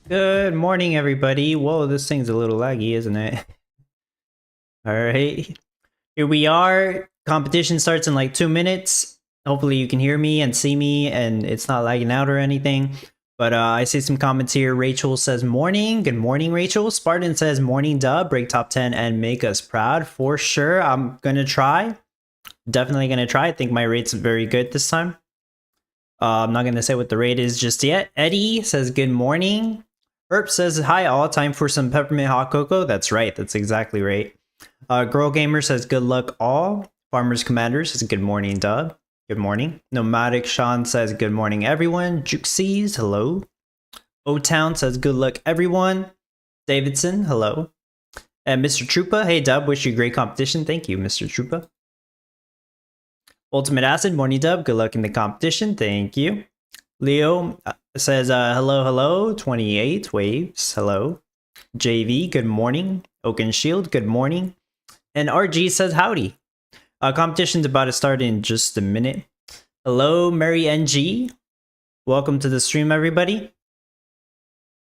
Good morning, everybody. Whoa, this thing's a little laggy, isn't it? All right. Here we are. Competition starts in like 2 minutes. Hopefully you can hear me and see me and it's not lagging out or anything. But I see some comments here. Rachel says morning. Good morning, Rachel. Spartan says morning dub. Break top 10 and make us proud. For sure. I'm going to try. Definitely going to try. I think my rate's very good this time. I'm not going to say what the rate is just yet. Eddie says good morning. Herp says hi all. Time for some peppermint hot cocoa. That's right. That's exactly right. Girl Gamer says good luck all. Farmers Commander says good morning, Dub. Good morning. Nomadic Sean says good morning, everyone. Juxies, hello. O-Town says good luck, everyone. Davidson, hello. And Mr. Trupa, hey Dub, wish you great competition. Thank you, Mr. Trupa. Ultimate Acid, morning Dub, good luck in the competition. Thank you. Leo says hello, hello. 28 waves, hello. JV, good morning. Oaken Shield, good morning. And RG says howdy. Competition's about to start in just a minute. Hello, Mary NG. Welcome to the stream, everybody.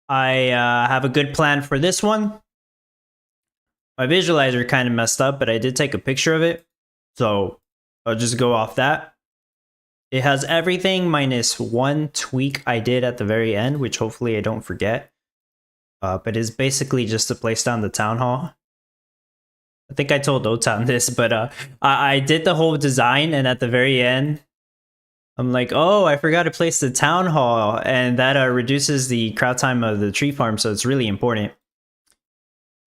I have a good plan for this one. My visualizer kind of messed up, but I did take a picture of it. So I'll just go off that. It has everything minus one tweak I did at the very end, which hopefully I don't forget. But it's basically just to place down the town hall. I think I told Otan this, but I did the whole design, and at the very end, I'm like, oh, I forgot to place the town hall, and that reduces the crowd time of the tree farm, so it's really important.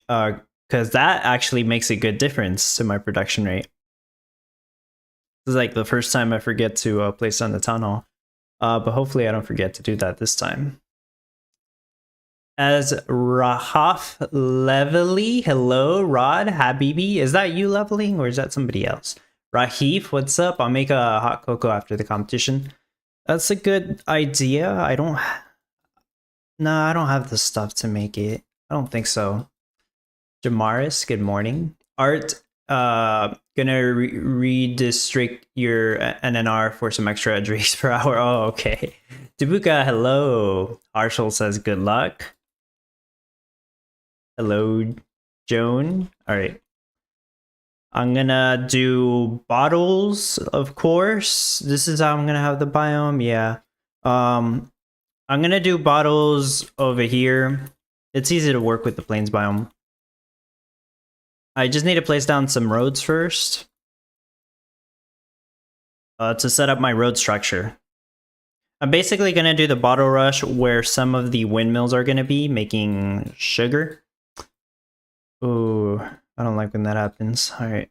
Because that actually makes a good difference to my production rate. This is like the first time I forget to place on the town hall. But hopefully I don't forget to do that this time. As Rahaf Levely, hello, Rod, Habibi. Is that you leveling or is that somebody else? Rahif, what's up? I'll make a hot cocoa after the competition. That's a good idea. I don't have the stuff to make it. I don't think so. Jamaris, good morning. Art, gonna redistrict your NNR for some extra edgeries per hour. Oh, okay. Dabuka, hello. Arshel says good luck. Hello, Joan. All right. I'm gonna do bottles, of course. This is how I'm gonna have the biome. Yeah. I'm gonna do bottles over here. It's easy to work with the plains biome. I just need to place down some roads first. To set up my road structure. I'm basically gonna do the bottle rush where some of the windmills are gonna be making sugar. Ooh, I don't like when that happens. All right.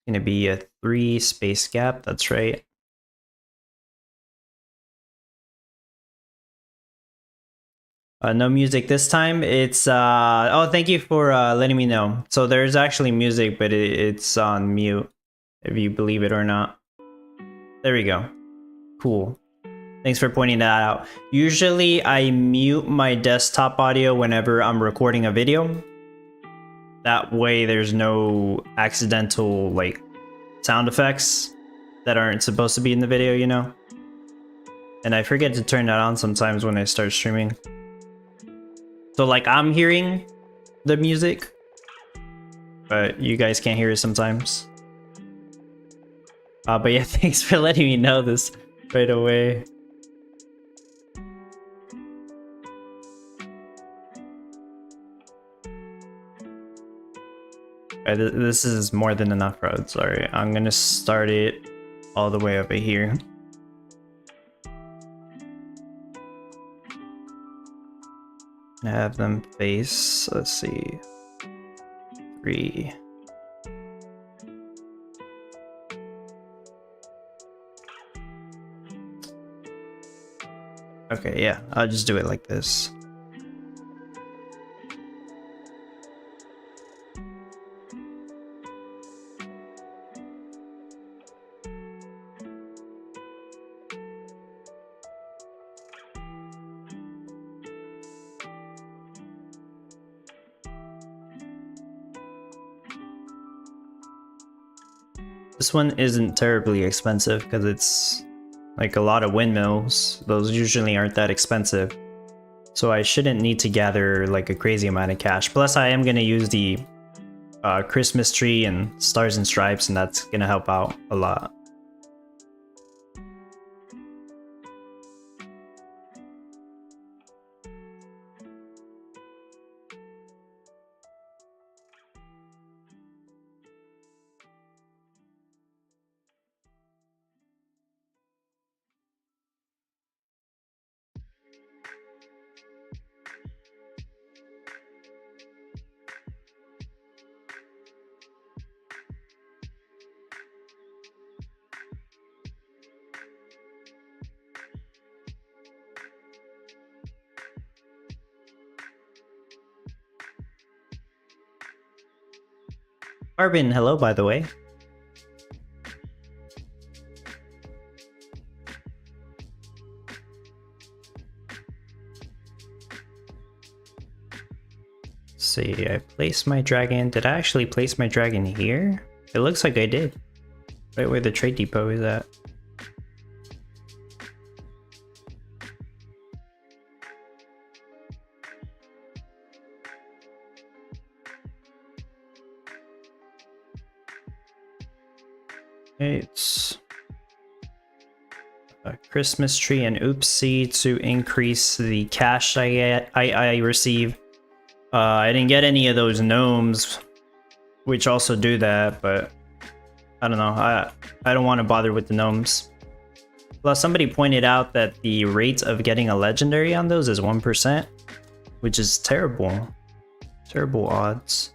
Gonna be a 3 space gap. That's right. No music this time. It's oh, thank you for letting me know. So there's actually music, but it's on mute, if you believe it or not. There we go. Cool. Thanks for pointing that out. Usually I mute my desktop audio whenever I'm recording a video. That way there's no accidental like sound effects that aren't supposed to be in the video, you know? And I forget to turn that on sometimes when I start streaming. So like I'm hearing the music, but you guys can't hear it sometimes. But yeah, thanks for letting me know this right away. Right, this is more than enough roads. Sorry, I'm gonna start it all the way over here. Have them face, let's see, 3. Okay, yeah, I'll just do it like this. This one isn't terribly expensive because it's like a lot of windmills. Those usually aren't that expensive. So I shouldn't need to gather like a crazy amount of cash. Plus I am going to use the Christmas tree and stars and stripes, and that's going to help out a lot. Arbin, hello, by the way. See, I placed my dragon. Did I actually place my dragon here? It looks like I did. Right where the trade depot is at. It's a Christmas tree and oopsie to increase the cash I receive. I didn't get any of those gnomes, which also do that, but I don't know. I don't want to bother with the gnomes. Plus, somebody pointed out that the rate of getting a legendary on those is 1%, which is terrible. Terrible odds.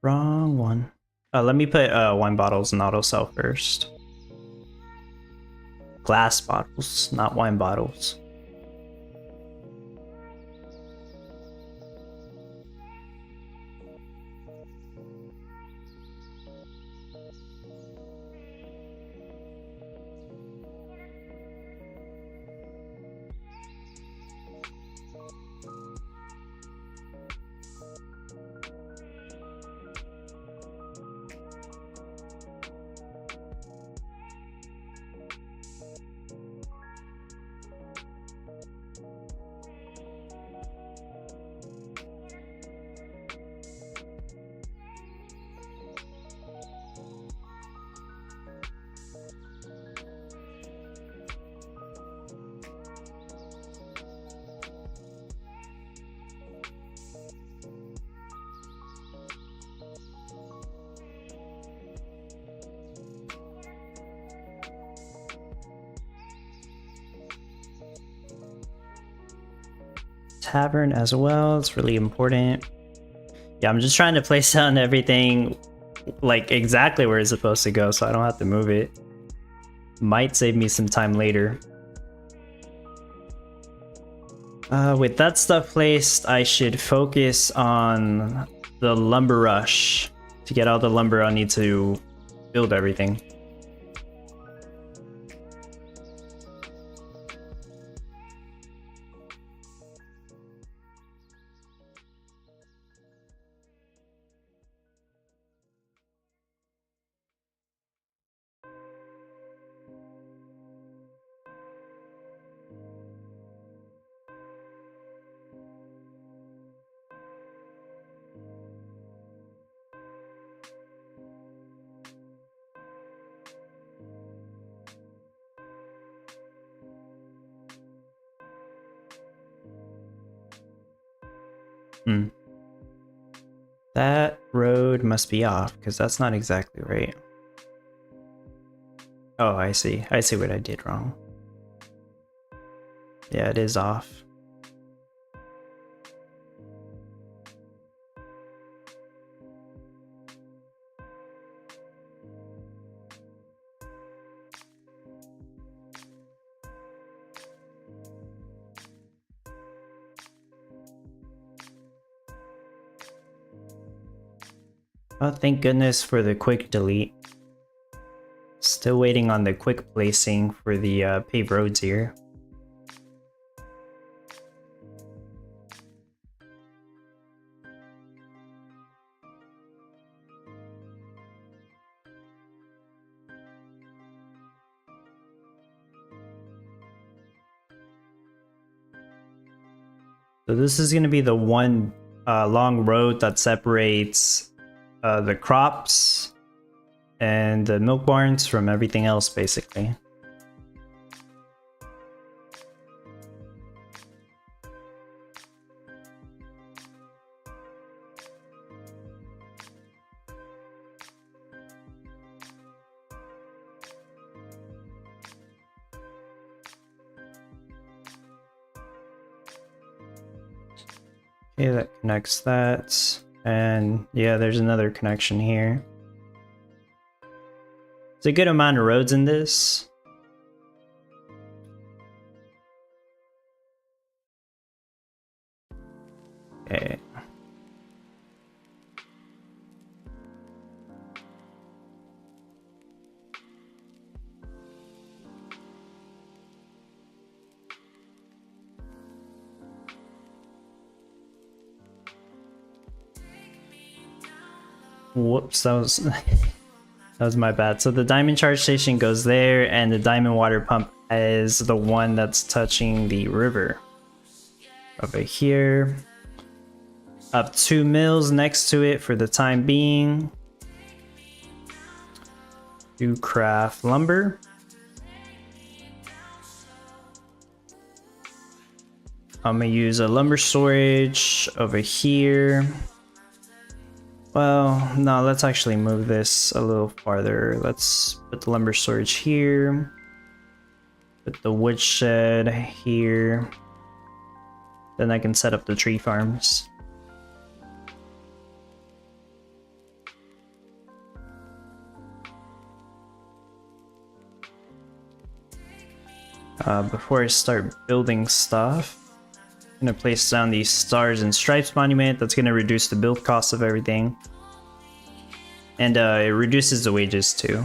Wrong one. Let me put wine bottles in auto sell first. Glass bottles, not wine bottles. Tavern as well, it's really important. Yeah, I'm just trying to place down everything like exactly where it's supposed to go so I don't have to move it. Might save me some time later. With that stuff placed, I should focus on the lumber rush. To get all the lumber, I need to build everything. That road must be off, because that's not exactly right. Oh, I see. I see what I did wrong. Yeah, it is off. Oh, thank goodness for the quick delete. Still waiting on the quick placing for the paved roads here. So this is going to be the one long road that separates the crops and the milk barns from everything else, basically. Okay, that connects that. And yeah, there's another connection here. There's a good amount of roads in this. Okay. Whoops, that was that was my bad. So the diamond charge station goes there, and the diamond water pump is the one that's touching the river. Over here. Up 2 mills next to it for the time being. Do craft lumber. I'm gonna use a lumber storage over here. Well, no, let's actually move this a little farther. Let's put the lumber storage here. Put the wood shed here. Then I can set up the tree farms. Before I start building stuff, I'm gonna place down the Stars and Stripes monument. That's gonna reduce the build cost of everything. And it reduces the wages too.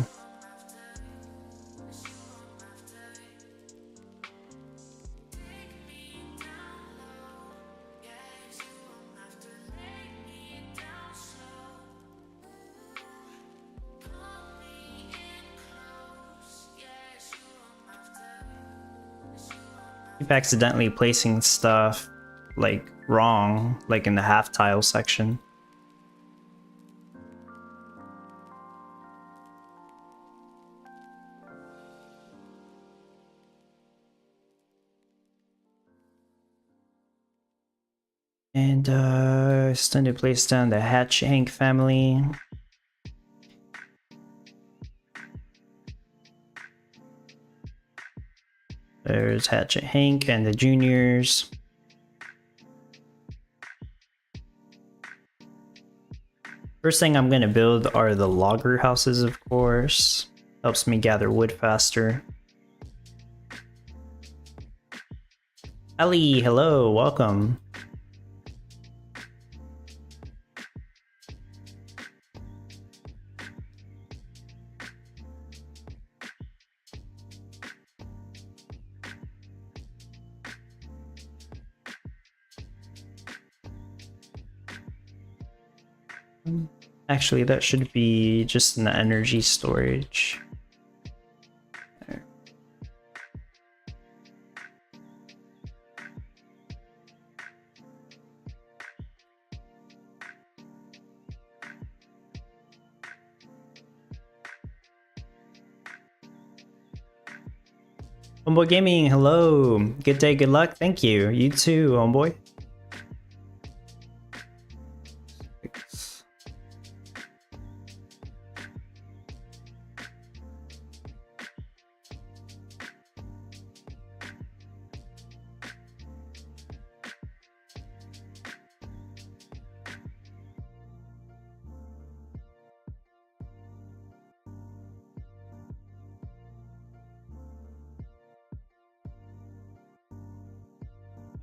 Keep accidentally placing stuff like wrong, like in the half tile section. And it's time to place down the Hatch Hank family. There's Hatchet Hank and the juniors. First thing I'm going to build are the logger houses, of course. Helps me gather wood faster. Ellie, hello, welcome. Actually, that should be just in the energy storage. There. Homeboy Gaming, hello. Good day, good luck. Thank you. You too, homeboy.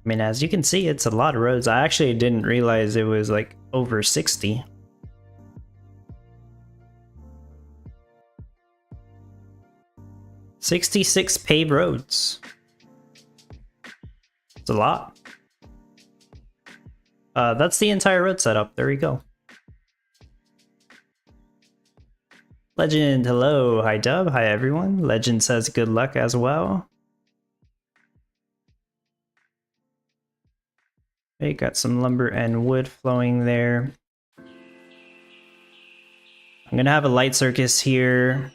I mean, as you can see, it's a lot of roads. I actually didn't realize it was like over 60. "66 paved roads. It's a lot. That's the entire road setup. There we go. Legend, hello. Hi, Dub. Hi, everyone. Legend says good luck as well. Okay, got some lumber and wood flowing there. I'm gonna have a light circus here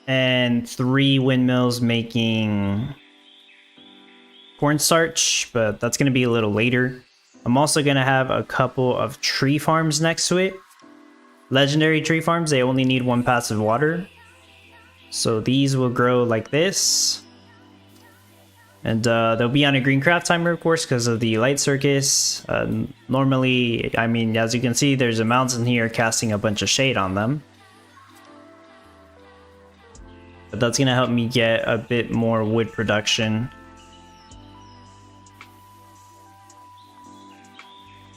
and 3 windmills making cornstarch, but that's gonna be a little later. I'm also gonna have a couple of tree farms next to it. Legendary tree farms, they only need 1 passive water. So these will grow like this. And they'll be on a green craft timer, of course, because of the light circus. Normally, I mean, as you can see, there's a mountain here casting a bunch of shade on them. But that's going to help me get a bit more wood production.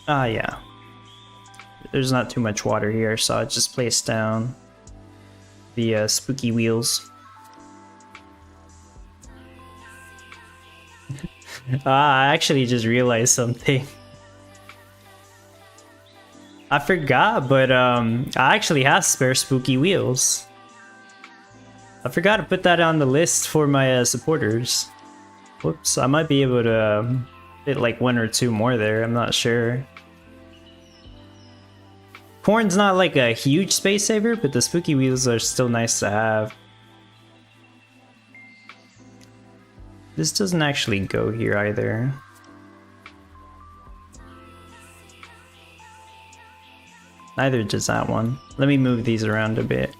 Ah, yeah. There's not too much water here, so I just placed down the spooky wheels. I actually just realized something. I forgot, but I actually have spare spooky wheels. I forgot to put that on the list for my supporters. Whoops, I might be able to fit like 1 or 2 more there, I'm not sure. Corn's not like a huge space saver, but the spooky wheels are still nice to have. This doesn't actually go here either. Neither does that one. Let me move these around a bit.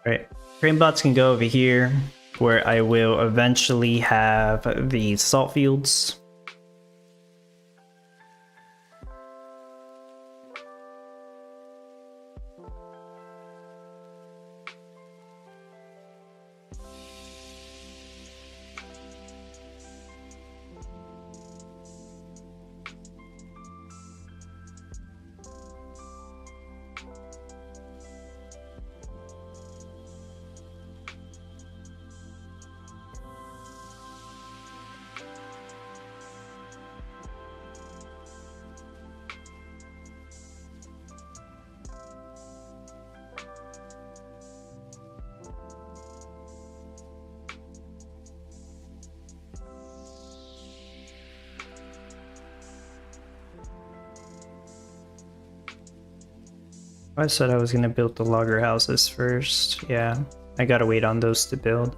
Alright, grain bots can go over here, where I will eventually have the salt fields. I said I was gonna build the logger houses first. Yeah, I gotta wait on those to build.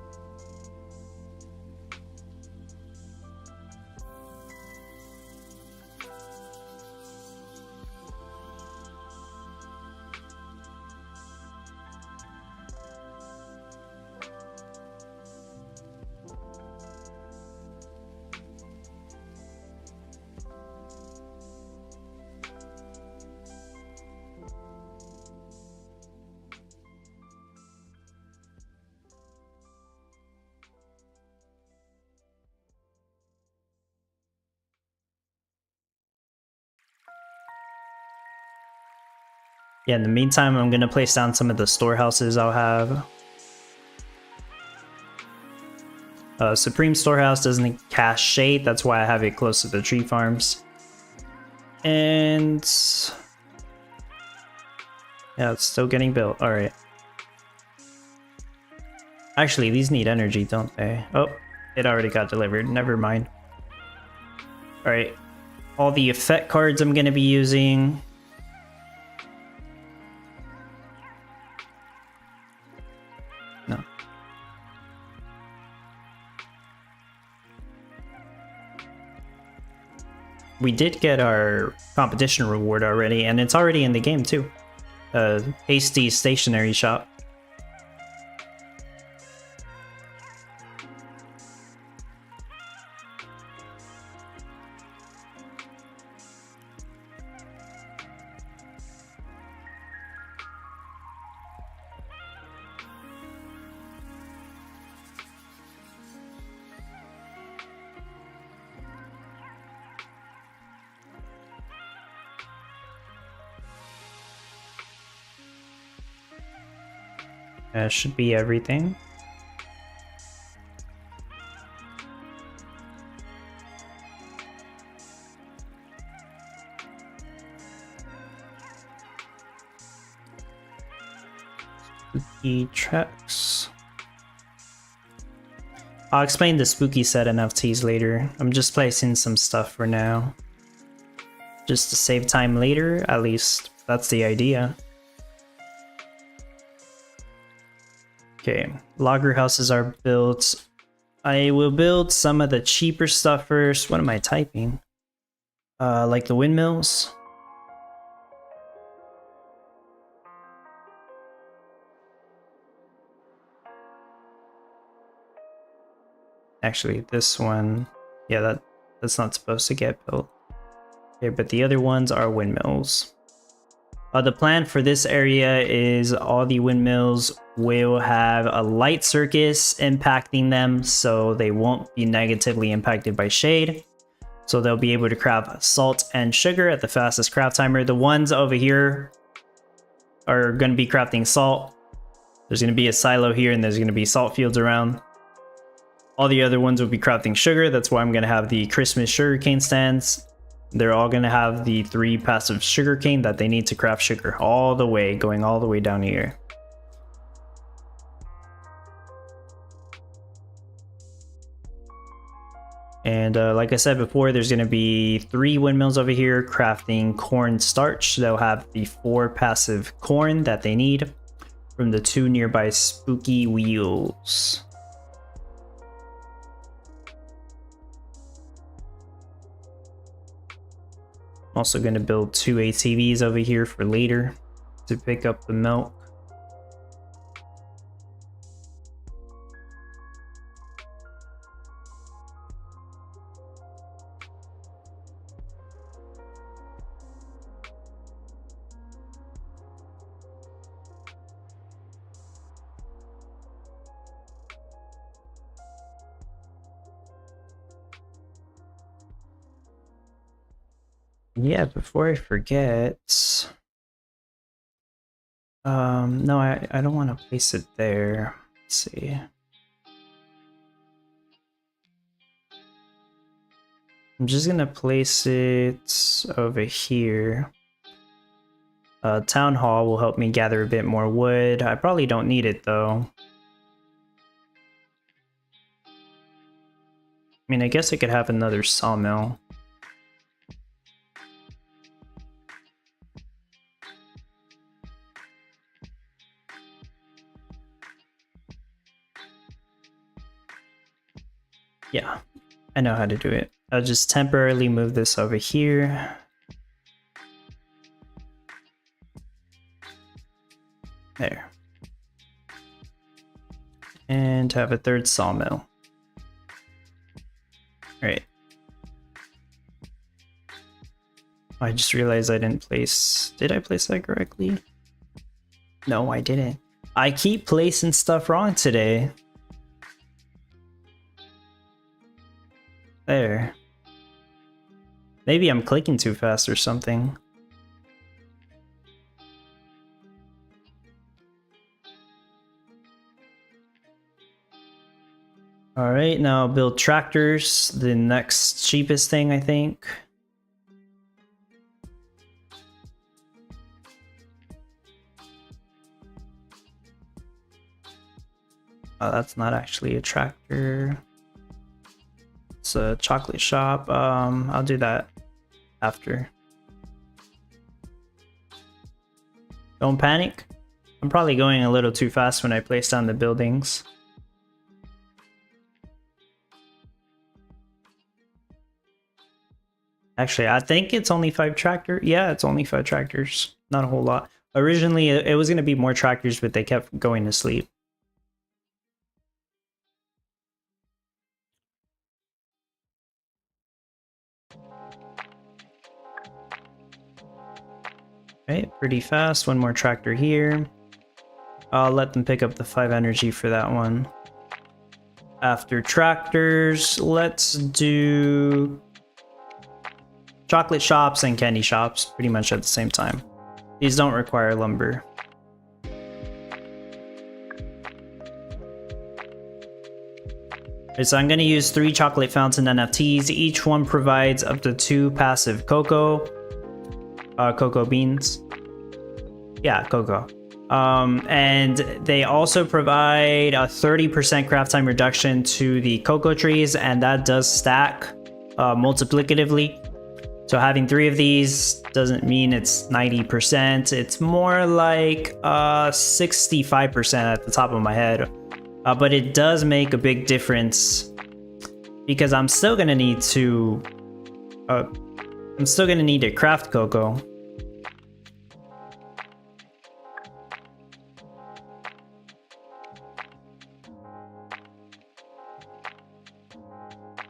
Yeah, in the meantime, I'm gonna place down some of the storehouses I'll have. Supreme Storehouse doesn't cast shade, that's why I have it close to the tree farms. And yeah, it's still getting built. Alright. Actually, these need energy, don't they? Oh, it already got delivered. Never mind. Alright. all the effect cards I'm going to be using. No. We did get our competition reward already, and it's already in the game too. Hasty stationery shop. That should be everything. Spooky tracks. I'll explain the spooky set NFTs later. I'm just placing some stuff for now. Just to save time later, at least that's the idea. Okay, logger houses are built. I will build some of the cheaper stuff first. What am I typing? Like the windmills. Actually, this one, yeah, that's not supposed to get built. Okay, but the other ones are windmills. The plan for this area is all the windmills will have a light circus impacting them, so they won't be negatively impacted by shade. So they'll be able to craft salt and sugar at the fastest craft timer. The ones over here are going to be crafting salt. There's going to be a silo here, and there's going to be salt fields around. All the other ones will be crafting sugar. That's why I'm going to have the Christmas sugarcane stands. They're all going to have the 3 passive sugarcane that they need to craft sugar all the way, going all the way down here. And like I said before, there's going to be 3 windmills over here crafting corn starch. They'll have the 4 passive corn that they need from the 2 nearby spooky wheels. I'm also going to build 2 ATVs over here for later to pick up the milk. Yeah, before I forget, no, I don't want to place it there. Let's see. I'm just gonna place it over here. Town Hall will help me gather a bit more wood. I probably don't need it though. I mean, I guess I could have another sawmill. Yeah, I know how to do it. I'll just temporarily move this over here. There. And have a 3rd sawmill. Alright. I just realized I didn't place... Did I place that correctly? No, I didn't. I keep placing stuff wrong today. There. Maybe I'm clicking too fast or something. Alright, now I'll build tractors, the next cheapest thing, I think. Oh, that's not actually a tractor. It's a chocolate shop. I'll do that. after. Don't panic. I'm probably going a little too fast when I place down the buildings. Actually, I think it's only 5 tractors. Yeah, it's only 5 tractors. Not a whole lot. Originally, it was going to be more tractors, but they kept going to sleep. Okay, pretty fast. One more tractor here. I'll let them pick up the 5 energy for that one. After tractors, let's do chocolate shops and candy shops pretty much at the same time. These don't require lumber. Okay, so I'm going to use 3 chocolate fountain NFTs. Each one provides up to 2 passive cocoa. Cocoa beans. Yeah, cocoa. And they also provide a 30% craft time reduction to the cocoa trees, and that does stack multiplicatively. So having 3 of these doesn't mean it's 90%. It's more like 65% at the top of my head. But it does make a big difference because I'm still gonna need to craft cocoa.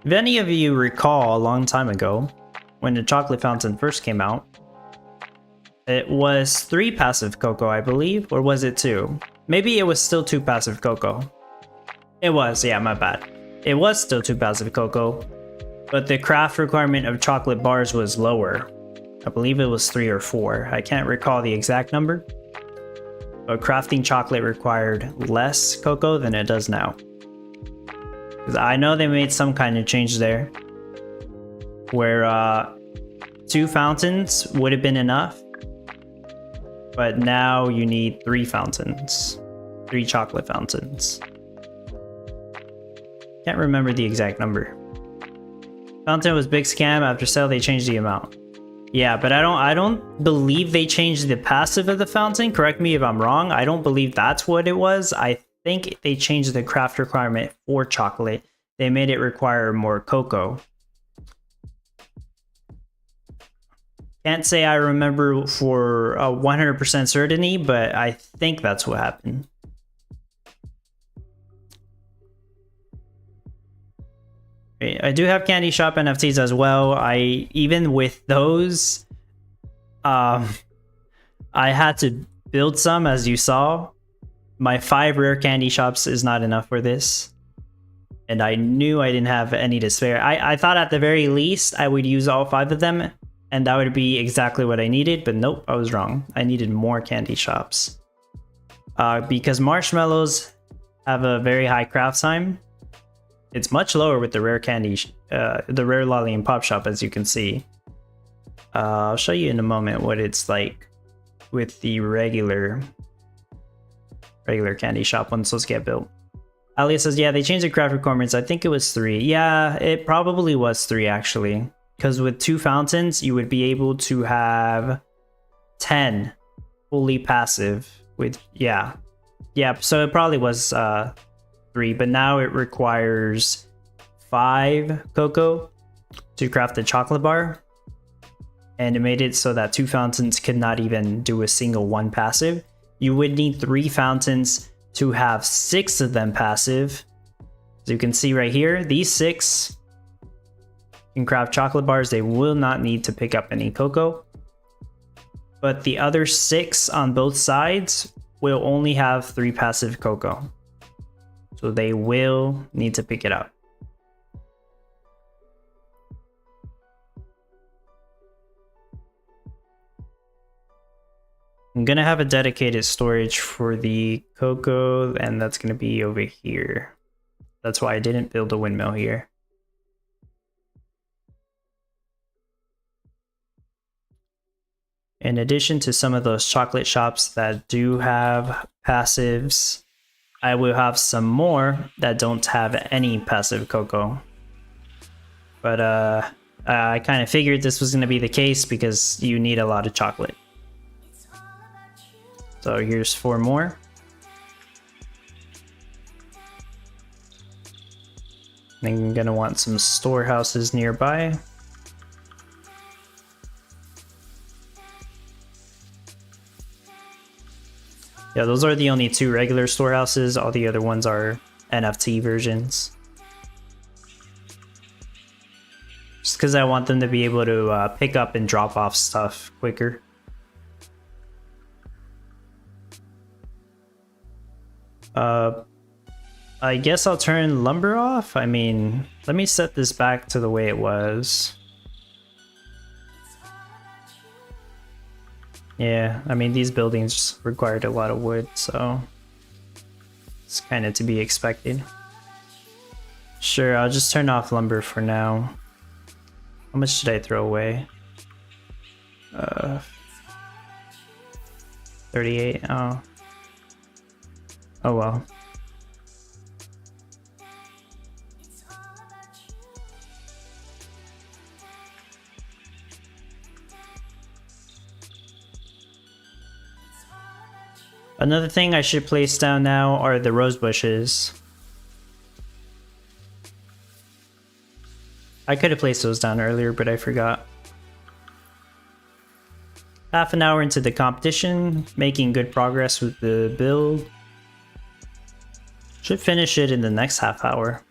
If any of you recall a long time ago, when the chocolate fountain first came out, it was 3 passive cocoa, I believe, or was it 2? Maybe it was still 2 passive cocoa. It was, yeah, my bad. It was still 2 passive cocoa, but the craft requirement of chocolate bars was lower. I believe it was 3 or 4. I can't recall the exact number, but crafting chocolate required less cocoa than it does now. Because I know they made some kind of change there, where 2 fountains would have been enough, but now you need 3 fountains, 3 chocolate fountains. Can't remember the exact number. Fountain was big scam. After sale, they changed the amount. Yeah, but I don't believe they changed the passive of the fountain. Correct me if I'm wrong. I don't believe that's what it was. I think they changed the craft requirement for chocolate. They made it require more cocoa. Can't say I remember for 100% certainty, but I think that's what happened. I do have candy shop NFTs as well. Even with those, I had to build some, as you saw. My 5 rare candy shops is not enough for this, and I knew I didn't have any to spare. I thought at the very least I would use all 5 of them, and that would be exactly what I needed, but nope, I was wrong. I needed more candy shops. Because marshmallows have a very high craft time. It's much lower with the rare candy, the rare lolly and pop shop, as you can see. I'll show you in a moment what it's like with the regular candy shop once those get built. Alia says, yeah, they changed the craft requirements. I think it was 3. Yeah, it probably was 3 actually. Because with 2 fountains, you would be able to have 10 fully passive with, yeah. Yeah, so it probably was 3, but now it requires 5 cocoa to craft the chocolate bar. And it made it so that 2 fountains could not even do a single 1 passive. You would need 3 fountains to have 6 of them passive. As you can see right here, these 6 can craft chocolate bars. They will not need to pick up any cocoa. But the other 6 on both sides will only have 3 passive cocoa. So they will need to pick it up. I'm gonna have a dedicated storage for the cocoa, and that's gonna be over here. That's why I didn't build a windmill here. In addition to some of those chocolate shops that do have passives, I will have some more that don't have any passive cocoa. But I kind of figured this was going to be the case because you need a lot of chocolate. So here's 4 more. Then I'm going to want some storehouses nearby. Yeah, those are the only 2 regular storehouses. All the other ones are NFT versions. Just because I want them to be able to pick up and drop off stuff quicker. I guess I'll turn lumber off. I mean, let me set this back to the way it was. Yeah, I mean, these buildings required a lot of wood, so it's kind of to be expected. Sure, I'll just turn off lumber for now. How much should I throw away? 38. Oh. Oh well. Another thing I should place down now are the rose bushes. I could have placed those down earlier, but I forgot. Half an hour into the competition, making good progress with the build. Should finish it in the next half hour.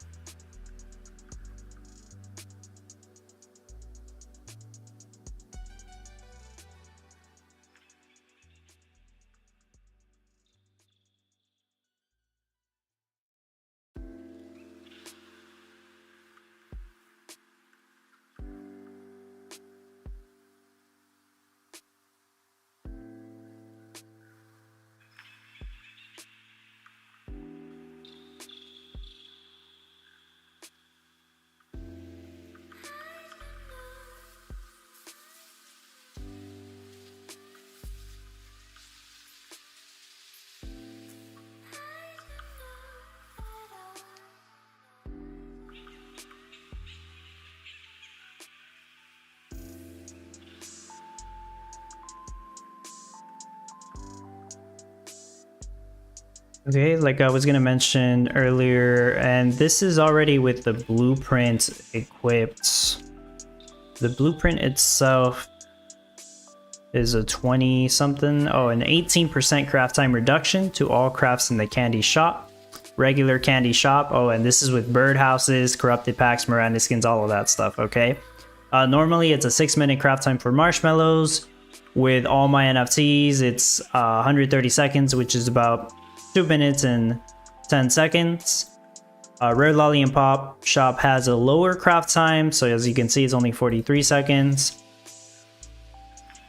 Okay, like I was gonna mention earlier, and this is already with the blueprint equipped. The blueprint itself is a 20 something. Oh, an 18% craft time reduction to all crafts in the candy shop. Regular candy shop. Oh, and this is with birdhouses, corrupted packs, Miranda skins, all of that stuff, okay? Normally it's a 6-minute craft time for marshmallows. With all my NFTs, it's 130 seconds, which is about 2 minutes and 10 seconds. Rare Lolly and Pop Shop has a lower craft time, so as you can see, it's only 43 seconds.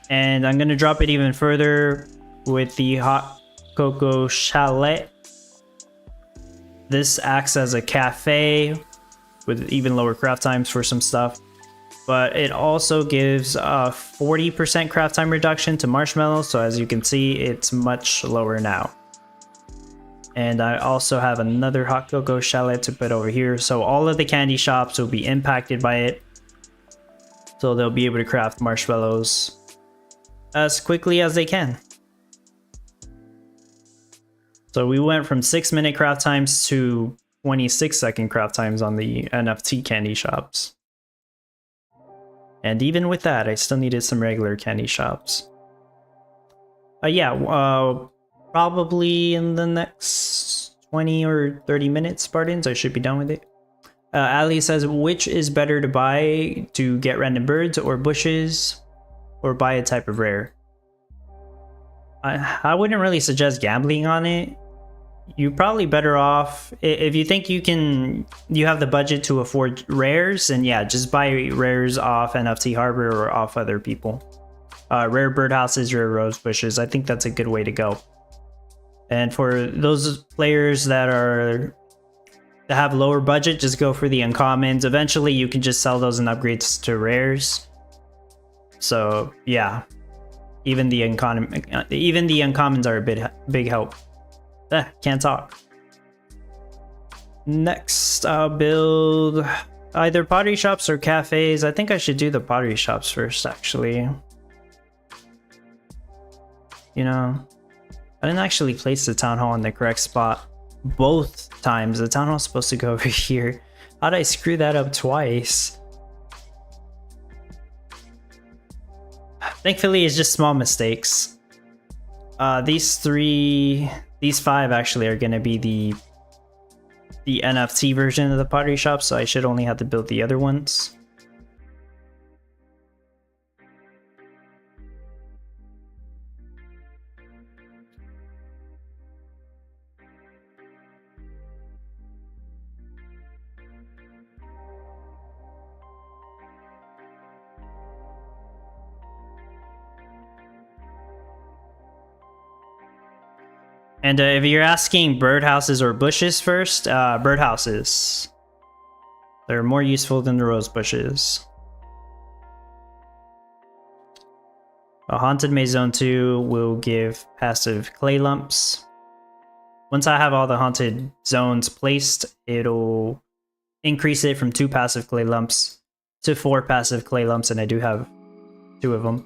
And I'm gonna drop it even further with the Hot Cocoa Chalet. This acts as a cafe with even lower craft times for some stuff, but it also gives a 40% craft time reduction to marshmallows, so as you can see, it's much lower now. And I also have another Hot Cocoa Chalet to put over here. So all of the candy shops will be impacted by it. So they'll be able to craft marshmallows as quickly as they can. So we went from 6-minute craft times to 26-second craft times on the NFT candy shops. And even with that, I still needed some regular candy shops. Probably in the next 20 or 30 minutes, Spartans, I should be done with it. Ali says, which is better to buy to get random birds or bushes, or buy a type of rare? I wouldn't really suggest gambling on it. You're probably better off if you think you have the budget to afford rares, and yeah, just buy rares off NFT Harbor or off other people. Rare birdhouses, rare rose bushes. I think that's a good way to go. And for those players that have lower budget, just go for the uncommons. Eventually you can just sell those and upgrades to rares. So yeah, even the uncommons are a big help. Can't talk. Next I'll build Either pottery shops or cafes. I think I should do the pottery shops first, actually. You know, I didn't actually place the town hall in the correct spot both times. The town hall's supposed to go over here. How'd I screw that up twice? Thankfully, it's just small mistakes. These five actually are gonna be the NFT version of the pottery shop, so I should only have to build the other ones. And if you're asking birdhouses or bushes first, birdhouses. They're more useful than the rose bushes. A Haunted Maze Zone 2 will give passive clay lumps. Once I have all the haunted zones placed, it'll increase it from 2 passive clay lumps to 4 passive clay lumps, and I do have 2 of them.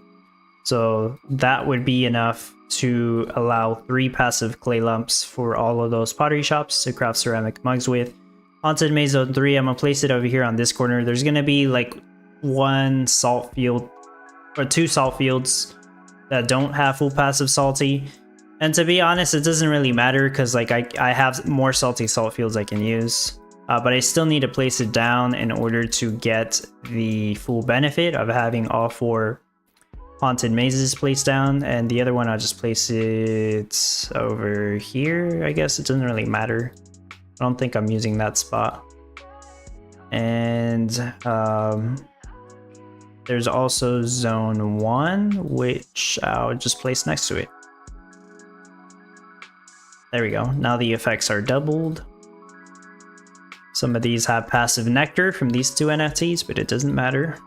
So that would be enough to allow 3 passive clay lumps for all of those pottery shops to craft ceramic mugs with. Haunted Maze Zone 3, I'm gonna place it over here on this corner. There's gonna be like 1 salt field or 2 salt fields that don't have full passive salty. And to be honest, it doesn't really matter because like I have more salty salt fields I can use. But I still need to place it down in order to get the full benefit of having all 4 haunted mazes placed down, and the other one I'll just place it over here. I guess it doesn't really matter. I don't think I'm using that spot. And there's also zone 1, which I'll just place next to it. There we go. Now the effects are doubled. Some of these have passive nectar from these 2 NFTs, but it doesn't matter.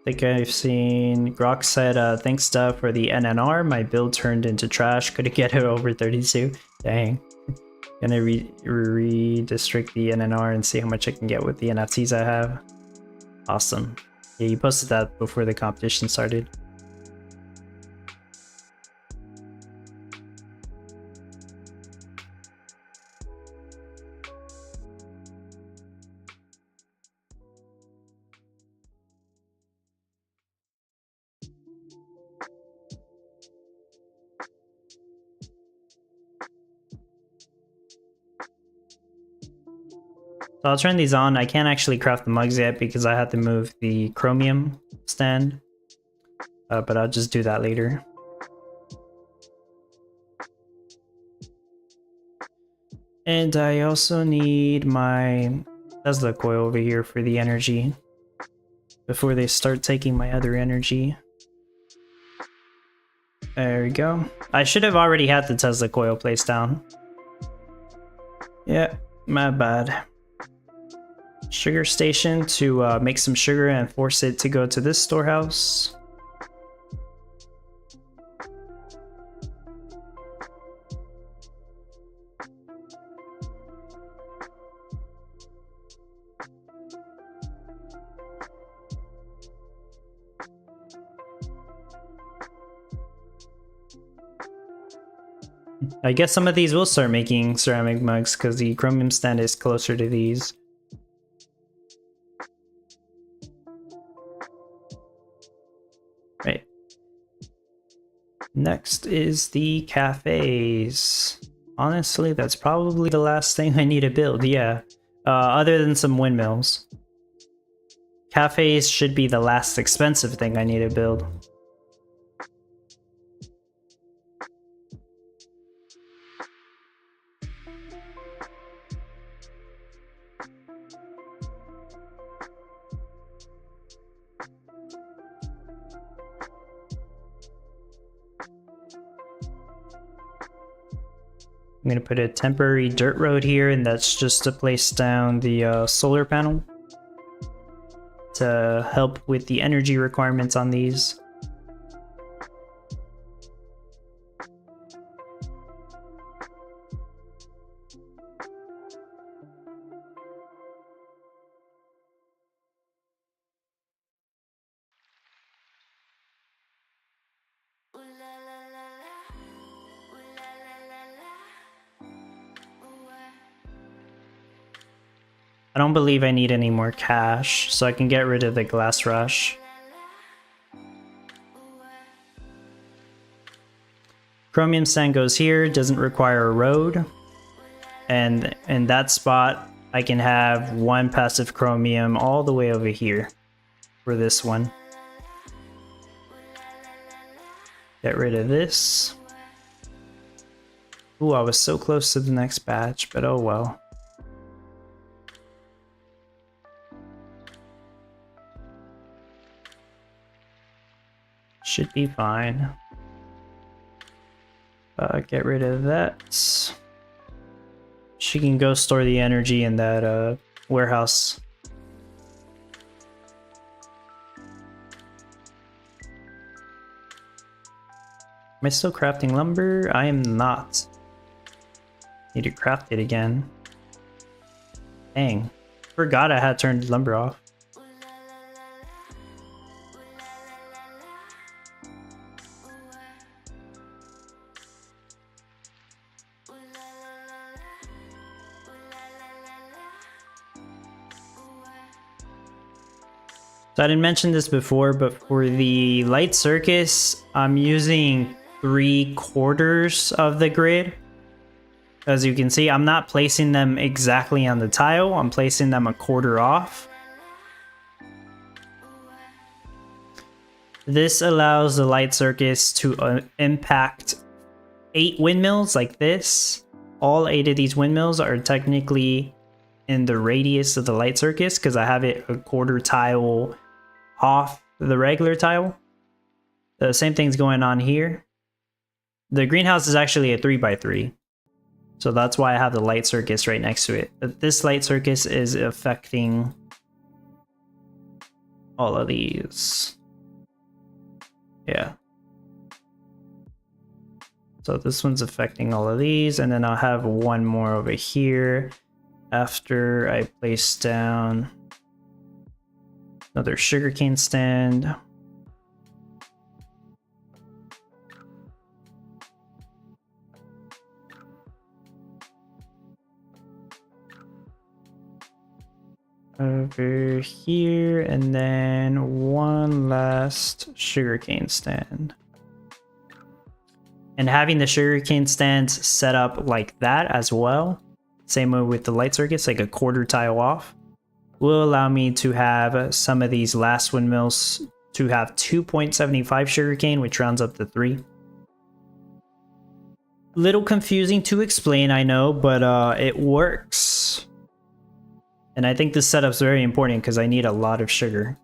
I think I've seen Grok said, thanks stuff for the NNR. My build turned into trash. Couldn't get it over 32. Dang. Gonna redistrict the NNR and see how much I can get with the NFTs I have. Awesome. Yeah, you posted that before the competition started. So I'll turn these on. I can't actually craft the mugs yet because I had to move the chromium stand. But I'll just do that later. And I also need my Tesla coil over here for the energy before they start taking my other energy. There we go. I should have already had the Tesla coil placed down. Yeah, my bad. Sugar station to make some sugar and force it to go to this storehouse. I guess some of these will start making ceramic mugs because the chromium stand is closer to these. Right. Next is the cafes. Honestly, that's probably the last thing I need to build, yeah. Other than some windmills. Cafes should be the last expensive thing I need to build. I'm going to put a temporary dirt road here, and that's just to place down the solar panel to help with the energy requirements on these. I don't believe I need any more cash, so I can get rid of the glass rush. Chromium sand goes here, doesn't require a road. And in that spot, I can have one passive chromium all the way over here for this one. Get rid of this. Ooh, I was so close to the next batch, but oh well. Should be fine. Get rid of that. She can go store the energy in that warehouse. Am I still crafting lumber? I am not. Need to craft it again. Dang. Forgot I had turned lumber off. So I didn't mention this before, but for the light circus, I'm using 3/4 of the grid. As you can see, I'm not placing them exactly on the tile. I'm placing them 1/4 off. This allows the light circus to impact 8 windmills like this. All 8 of these windmills are technically in the radius of the light circus because I have it 1/4 tile off the regular tile. The same thing's going on here. The greenhouse is actually a 3x3. So that's why I have the light circus right next to it. But this light circus is affecting all of these. Yeah. So this one's affecting all of these, and then I'll have one more over here after I place down another sugarcane stand. Over here, and then one last sugarcane stand. And having the sugarcane stands set up like that as well, same way with the light circuits, like 1/4 tile off, will allow me to have some of these last windmills to have 2.75 sugarcane, which rounds up to 3. Little confusing to explain, I know, but it works. And I think this setup's very important because I need a lot of sugar.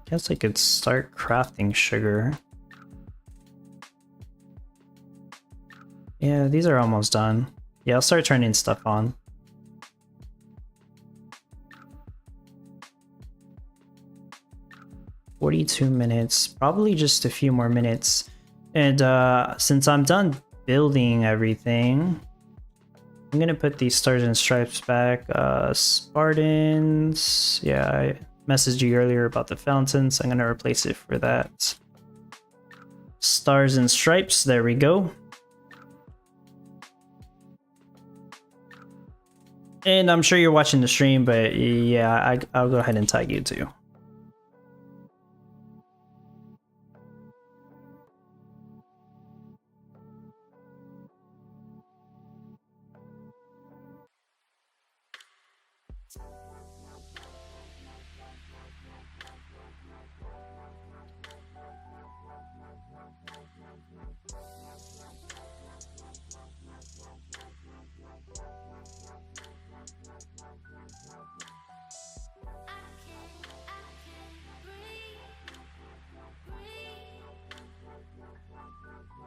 Guess I could start crafting sugar. Yeah, these are almost done. Yeah, I'll start turning stuff on. "42 minutes, probably just a few more minutes. And since I'm done building everything, I'm gonna put these stars and stripes back. Spartans, yeah, I messaged you earlier about the fountain, so I'm gonna replace it for that. Stars and stripes, there we go. And I'm sure you're watching the stream, but yeah, I'll go ahead and tag you too.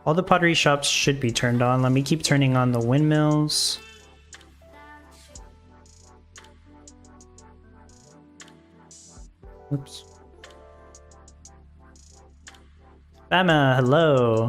All the pottery shops should be turned on. Let me keep turning on the windmills. Oops. Bama, hello.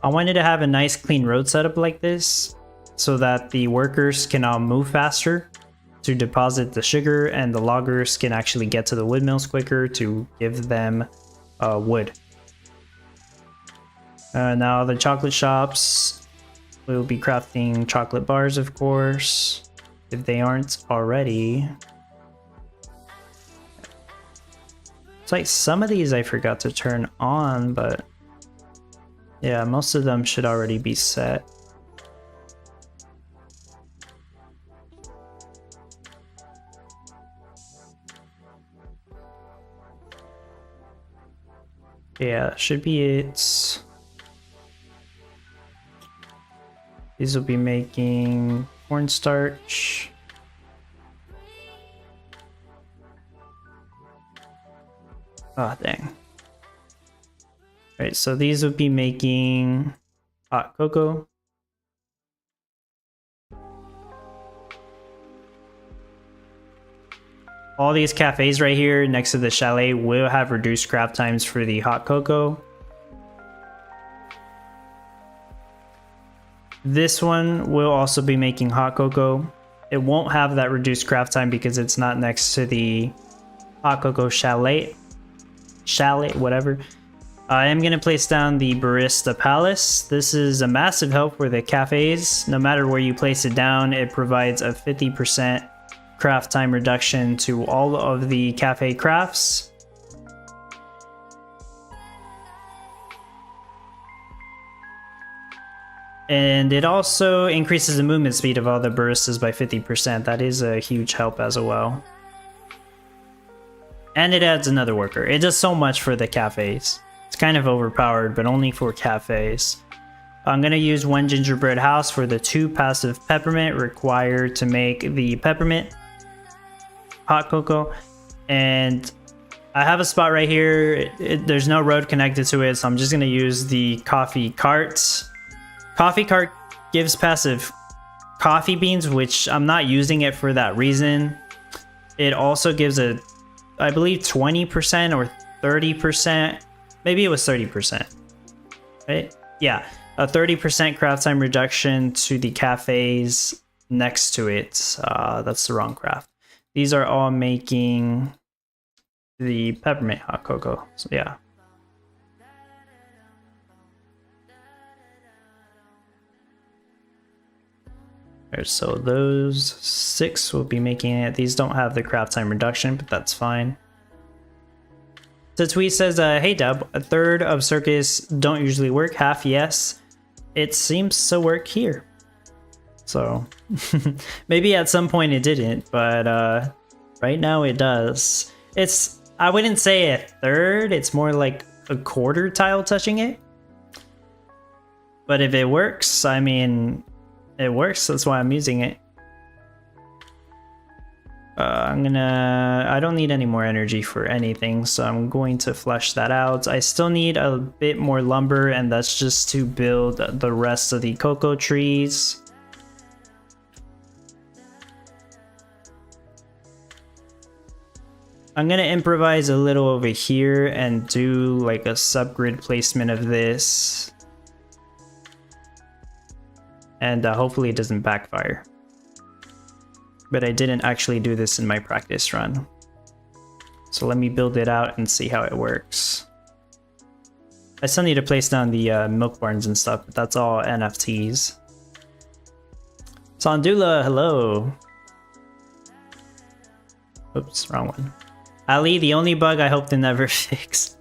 I wanted to have a nice clean road setup like this so that the workers can move faster to deposit the sugar and the loggers can actually get to the wood mills quicker to give them wood. Now the chocolate shops will be crafting chocolate bars, of course, if they aren't already. It's like some of these I forgot to turn on, but yeah, most of them should already be set. Yeah, should be it. These will be making cornstarch. Oh, dang. Right, so these would be making hot cocoa. All these cafes right here next to the chalet will have reduced craft times for the hot cocoa. This one will also be making hot cocoa. It won't have that reduced craft time because it's not next to the hot cocoa chalet, whatever. I am going to place down the Barista Palace. This is a massive help for the cafes. No matter where you place it down, it provides a 50% craft time reduction to all of the cafe crafts. And it also increases the movement speed of all the baristas by 50%. That is a huge help as well. And it adds another worker. It does so much for the cafes. It's kind of overpowered, but only for cafes. I'm going to use 1 gingerbread house for the 2 passive peppermint required to make the peppermint hot cocoa. And I have a spot right here. There's no road connected to it, so I'm just going to use the coffee cart. Coffee cart gives passive coffee beans, which I'm not using it for that reason. It also gives a, I believe, 20% or 30%. Maybe it was 30%, right? Yeah, a 30% craft time reduction to the cafes next to it. That's the wrong craft. These are all making the peppermint hot cocoa, so yeah. So those 6 will be making it. These don't have the craft time reduction, but that's fine. The tweet says, hey Dub, a third of circus don't usually work, half yes. It seems to work here. So maybe at some point it didn't, but right now it does. It's, I wouldn't say a third, it's more like a quarter tile touching it. But if it works, I mean, it works, that's why I'm using it. I don't need any more energy for anything, so I'm going to flush that out. I still need a bit more lumber, and that's just to build the rest of the cocoa trees. I'm gonna improvise a little over here and do like a subgrid placement of this. And hopefully it doesn't backfire. But I didn't actually do this in my practice run. So let me build it out and see how it works. I still need to place down the milk barns and stuff, but that's all NFTs. Sandula, hello. Oops, wrong one. Ali, the only bug I hope to never fix.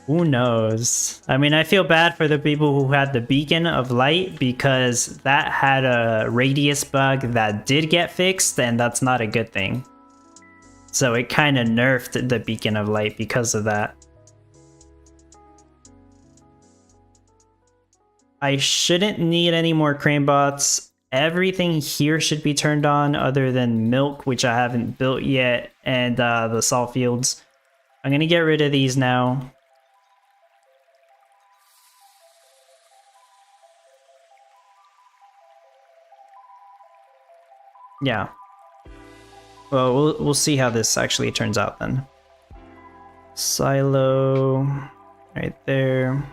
Who knows? I mean, I feel bad for the people who had the beacon of light because that had a radius bug that did get fixed, and that's not a good thing. So it kind of nerfed the beacon of light because of that. I shouldn't need any more crane bots. Everything here should be turned on other than milk, which I haven't built yet, and the salt fields. I'm gonna get rid of these now. Yeah. Well, we'll see how this actually turns out then. Silo right there.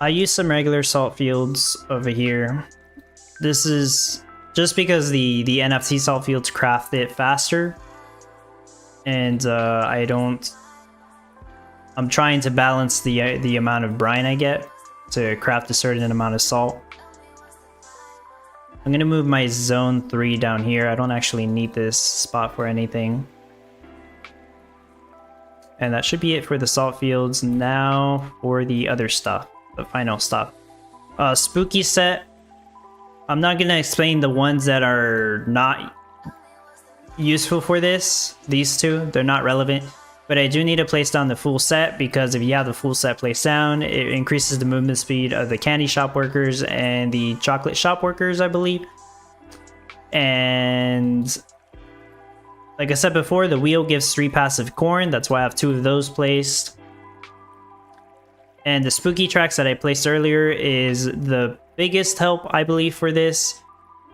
I use some regular salt fields over here. This is just because the NFT salt fields craft it faster. And I'm trying to balance the amount of brine I get to craft a certain amount of salt. I'm gonna move my zone 3 down here. I don't actually need this spot for anything. And that should be it for the salt fields. Now for the other stuff. The final stuff. Spooky set. I'm not gonna explain the ones that are not useful for this. These two, they're not relevant. But I do need to place down the full set because if you have the full set placed down, it increases the movement speed of the candy shop workers and the chocolate shop workers, I believe. And like I said before, the wheel gives 3 passive corn. That's why I have 2 of those placed. And the spooky tracks that I placed earlier is the biggest help, I believe, for this,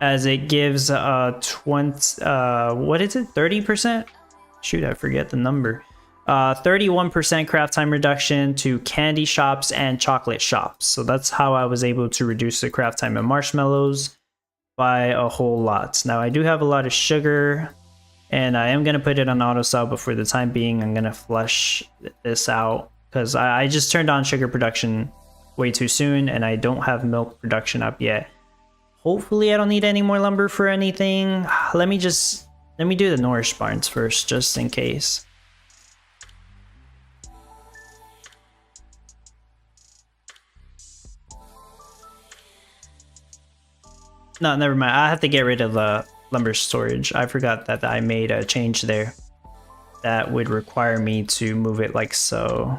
as it gives 30%? Shoot, I forget the number. 31% craft time reduction to candy shops and chocolate shops. So that's how I was able to reduce the craft time of marshmallows by a whole lot. Now I do have a lot of sugar, and I am going to put it on auto sell, but for the time being, I'm going to flush this out. Because I just turned on sugar production way too soon, and I don't have milk production up yet. Hopefully I don't need any more lumber for anything. Let me do the nourish barns first, just in case. No, never mind. I have to get rid of the lumber storage. I forgot that I made a change there that would require me to move it like so.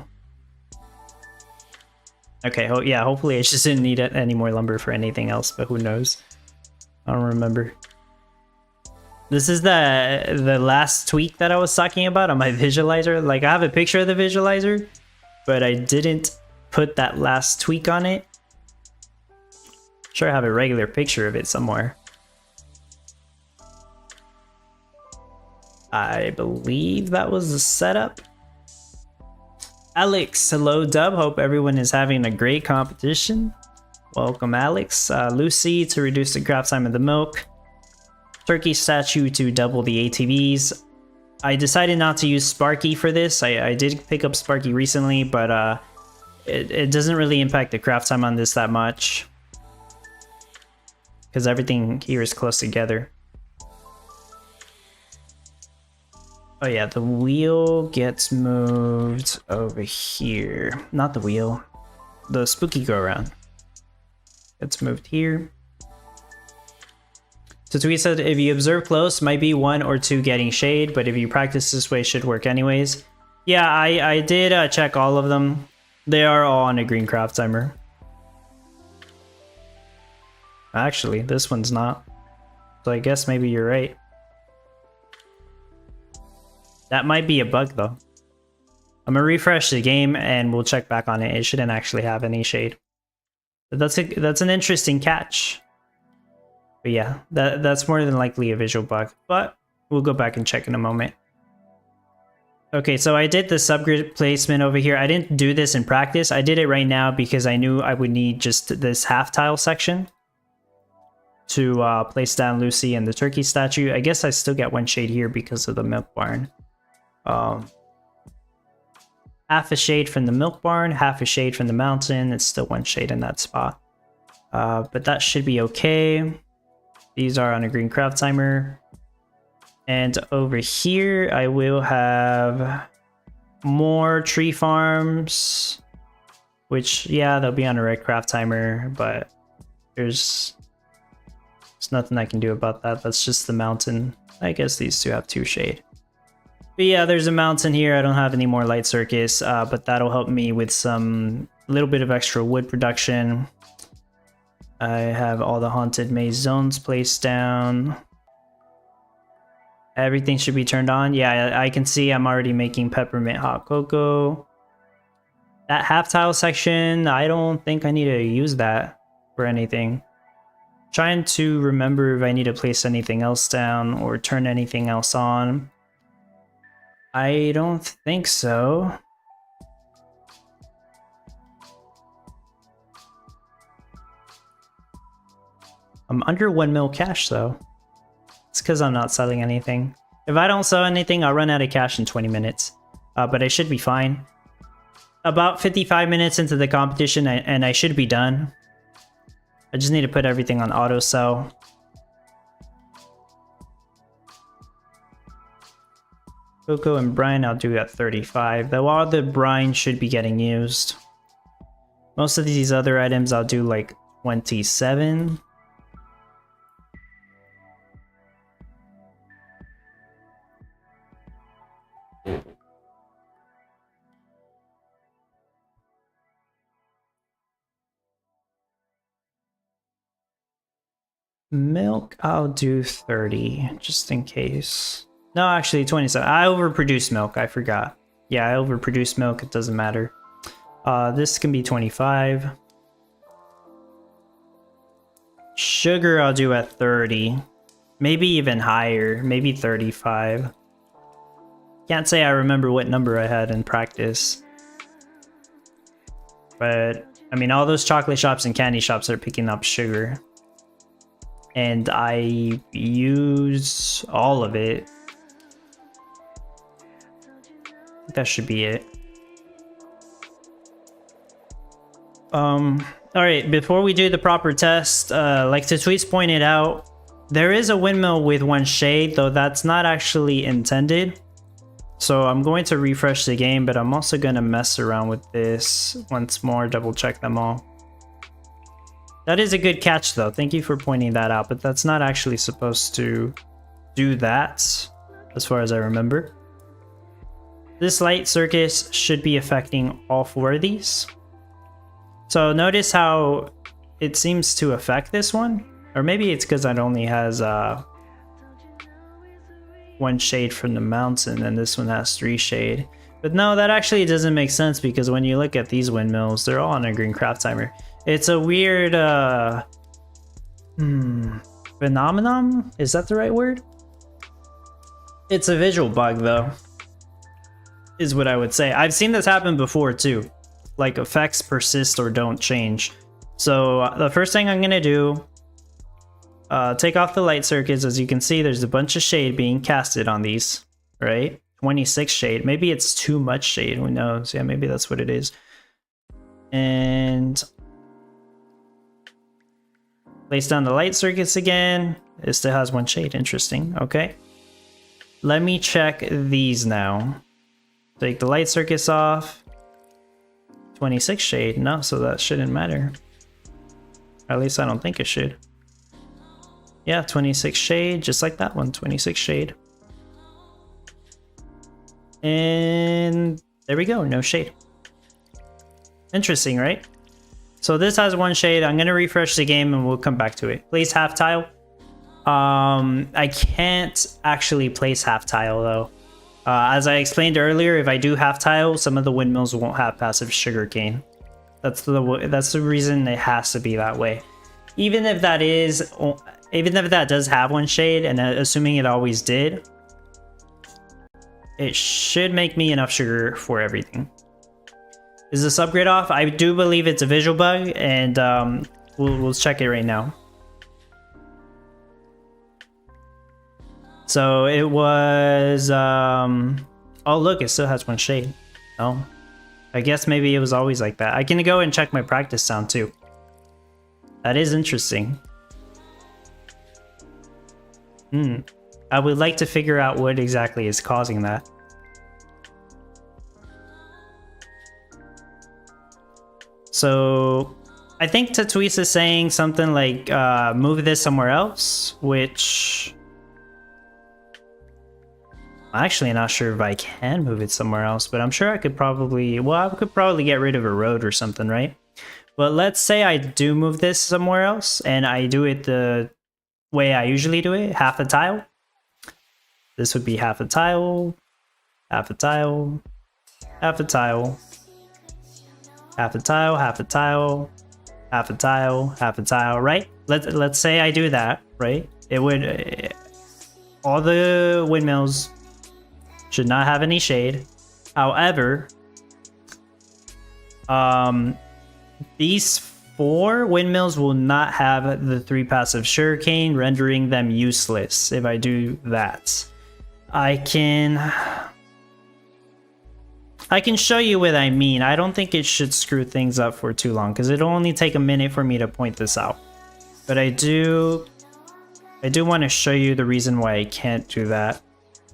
Okay, yeah, hopefully I just didn't need any more lumber for anything else, but who knows? I don't remember. This is the last tweak that I was talking about on my visualizer. Like, I have a picture of the visualizer, but I didn't put that last tweak on it. Sure, I have a regular picture of it somewhere. I believe that was the setup. Alex, hello Dub, hope everyone is having a great competition. Welcome Alex. Lucy to reduce the craft time of the milk. Turkey statue to double the ATVs. I decided not to use Sparky for this. I did pick up Sparky recently, but it doesn't really impact the craft time on this that much. Because everything here is close together. Oh yeah, the wheel gets moved over here. Not the wheel. The spooky go around. It's moved here. So Tweet said, if you observe close, might be 1 or 2 getting shade, but if you practice this way, it should work anyways. Yeah, I did check all of them. They are all on a green craft timer. Actually, this one's not. So I guess maybe you're right. That might be a bug though. I'm gonna refresh the game and we'll check back on it. It shouldn't actually have any shade. But that's an interesting catch. But yeah, that's more than likely a visual bug. But we'll go back and check in a moment. Okay, so I did the subgrid placement over here. I didn't do this in practice. I did it right now because I knew I would need just this half tile section to place down Lucy and the turkey statue. I guess I still get one shade here because of the milk barn. Half a shade from the milk barn, half a shade from the mountain. It's still one shade in that spot. But that should be okay. These are on a green craft timer. And over here, I will have more tree farms, which, yeah, they'll be on a red craft timer, but there's nothing I can do about that. That's just the mountain. I guess these two have 2 shade. But yeah, there's a mountain here. I don't have any more light circus, but that'll help me with some little bit of extra wood production. I have all the haunted maze zones placed down. Everything should be turned on. Yeah, I can see I'm already making peppermint hot cocoa. That half tile section, I don't think I need to use that for anything. Trying to remember if I need to place anything else down or turn anything else on. I don't think so. I'm under 1 mil cash though. It's because I'm not selling anything. If I don't sell anything, I'll run out of cash in 20 minutes. But I should be fine. About 55 minutes into the competition and I should be done. I just need to put everything on auto sell. Cocoa and brine I'll do at 35, though all the brine should be getting used. Most of these other items I'll do like 27. Milk, I'll do 30, just in case. No, actually 27. I overproduced milk, I forgot. Yeah, I overproduced milk, it doesn't matter. This can be 25. Sugar, I'll do at 30. Maybe even higher, maybe 35. Can't say I remember what number I had in practice. But, I mean, all those chocolate shops and candy shops are picking up sugar. And I use all of it. That should be it. Alright, before we do the proper test, like the tweets pointed out, there is a windmill with 1 shade, though that's not actually intended. So I'm going to refresh the game, but I'm also going to mess around with this once more, double check them all. That is a good catch though, thank you for pointing that out, but that's not actually supposed to do that, as far as I remember. This light circus should be affecting all 4 of these. So notice how it seems to affect this one, or maybe it's because it only has 1 shade from the mountain and this one has 3 shade. But no, that actually doesn't make sense because when you look at these windmills, they're all on a green craft timer. It's a weird phenomenon? Is that the right word? It's a visual bug though, is what I would say. I've seen this happen before too. Like effects persist or don't change. So the first thing I'm gonna do, take off the light circuits. As you can see, there's a bunch of shade being casted on these, right? 26 shade. Maybe it's too much shade, who knows? Yeah, maybe that's what it is. And place down the light circuits again. It still has 1 shade, interesting, okay. Let me check these now. Take the light circuits off. 26 shade, no, so that shouldn't matter. At least I don't think it should. Yeah, 26 shade, just like that one, 26 shade. And there we go, no shade. Interesting, right? So this has 1 shade. I'm gonna refresh the game and we'll come back to it. Place half tile. I can't actually place half tile though. As I explained earlier, if I do half tile, some of the windmills won't have passive sugarcane. That's the reason it has to be that way. Even if that does have 1 shade, and assuming it always did, it should make me enough sugar for everything. Is the subgrid off? I do believe it's a visual bug, and we'll check it right now. So it was, oh look, it still has one shade. Oh, I guess maybe it was always like that. I can go and check my practice sound too. That is interesting. I would like to figure out what exactly is causing that. So I think Tatouise is saying something like move this somewhere else, which I'm actually not sure if I can move it somewhere else, but I'm sure I could probably, well, I could probably get rid of a road or something, right? But let's say I do move this somewhere else and I do it the way I usually do it, half a tile. This would be half a tile, half a tile, half a tile, half a tile, half a tile, half a tile, half a tile, right? Let's say I do that, right? It would, all the windmills should not have any shade. However, these 4 windmills will not have the 3 passive sugarcane, rendering them useless if I do that. I can show you what I mean. I don't think it should screw things up for too long because it'll only take a minute for me to point this out. But I do want to show you the reason why I can't do that.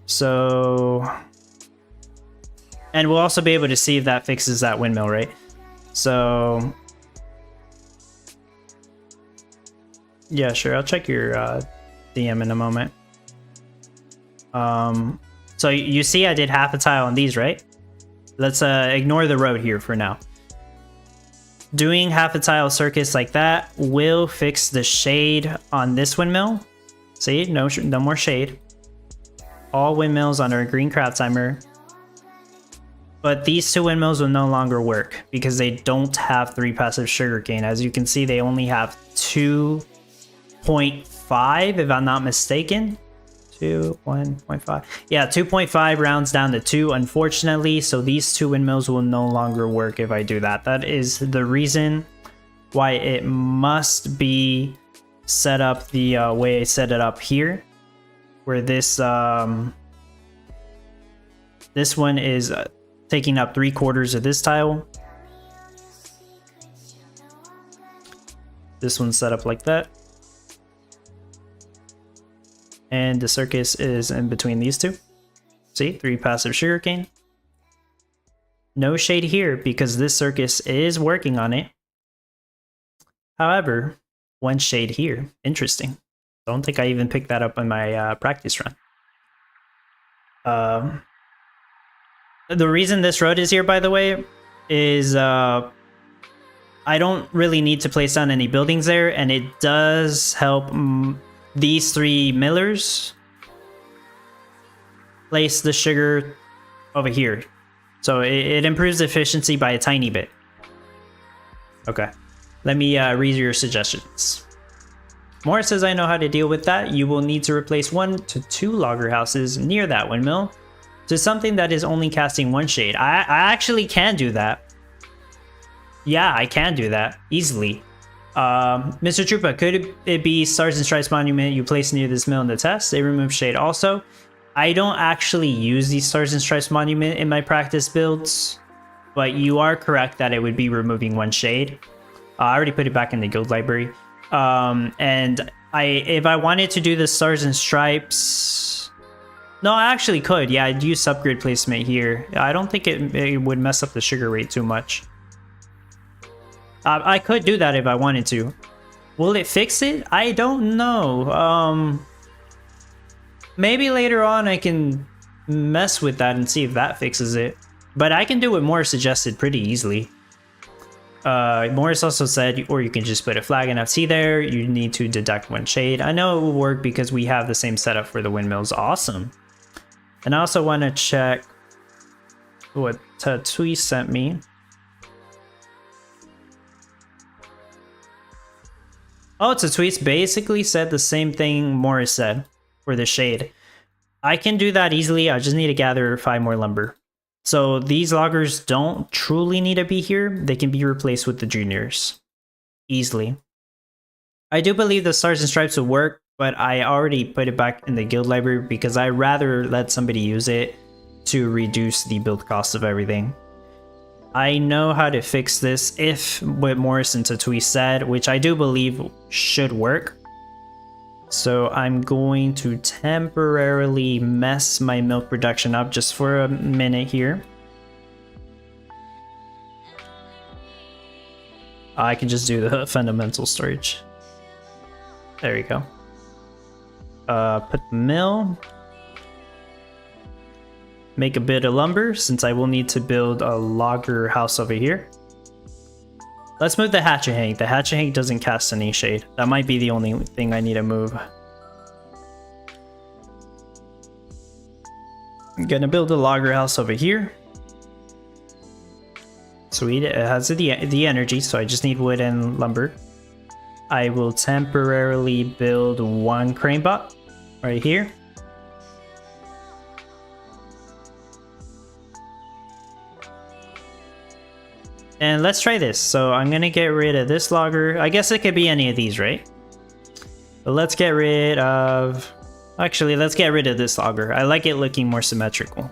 So, and we'll also be able to see if that fixes that windmill, right? So, yeah, sure. I'll check your DM in a moment. So you see I did half a tile on these, right? Let's ignore the road here for now. Doing half a tile circus like that will fix the shade on this windmill. See, no more shade. All windmills under a green craft timer. But these 2 windmills will no longer work because they don't have 3 passive sugarcane. As you can see, they only have 2.5, if I'm not mistaken. 1.5. Yeah, 2.5 rounds down to 2, unfortunately. So these 2 windmills will no longer work if I do that. That is the reason why it must be set up the way I set it up here, where this this one is taking up 3/4 of this tile. This one's set up like that. And the circus is in between these 2. See, 3 passive sugarcane. No shade here because this circus is working on it. However, 1 shade here. Interesting. Don't think I even picked that up in my practice run. The reason this road is here, by the way, is I don't really need to place down any buildings there, and it does help these 3 millers place the sugar over here. So it improves efficiency by a tiny bit. Okay, let me read your suggestions. Morris says, I know how to deal with that. You will need to replace 1 to 2 logger houses near that windmill to something that is only casting 1 shade. I actually can do that. Yeah, I can do that easily. Mr. Troopa, could it be Stars and Stripes monument you place near this mill in the test? They remove shade also. I don't actually use the Stars and Stripes monument in my practice builds, but you are correct that it would be removing 1 shade. I already put it back in the guild library. And if I wanted to do the Stars and Stripes, no, I actually could. Yeah, I'd use subgrid placement here. I don't think it would mess up the sugar rate too much. I could do that if I wanted to. Will it fix it? I don't know. Maybe later on I can mess with that and see if that fixes it. But I can do what Morris suggested pretty easily. Morris also said, or you can just put a flag NFT there. You need to deduct 1 shade. I know it will work because we have the same setup for the windmills. Awesome. And I also want to check what Tatui sent me. Oh, Tatui basically said the same thing Morris said for the shade. I can do that easily. I just need to gather 5 more lumber. So these loggers don't truly need to be here. They can be replaced with the juniors easily. I do believe the stars and stripes will work, but I already put it back in the guild library because I'd rather let somebody use it to reduce the build cost of everything. I know how to fix this if what Morrison Tatui said, which I do believe should work. So I'm going to temporarily mess my milk production up just for a minute here. I can just do the fundamental storage. There you go. Put the mill. Make a bit of lumber since I will need to build a logger house over here. Let's move the hatchet hank. The hatchet hank doesn't cast any shade. That might be the only thing I need to move. I'm gonna build a logger house over here. Sweet, it has the energy, so I just need wood and lumber. I will temporarily build 1 crane bot right here. And let's try this. So I'm gonna get rid of this logger. I guess it could be any of these, right? But let's get rid of... Actually, let's get rid of this logger. I like it looking more symmetrical.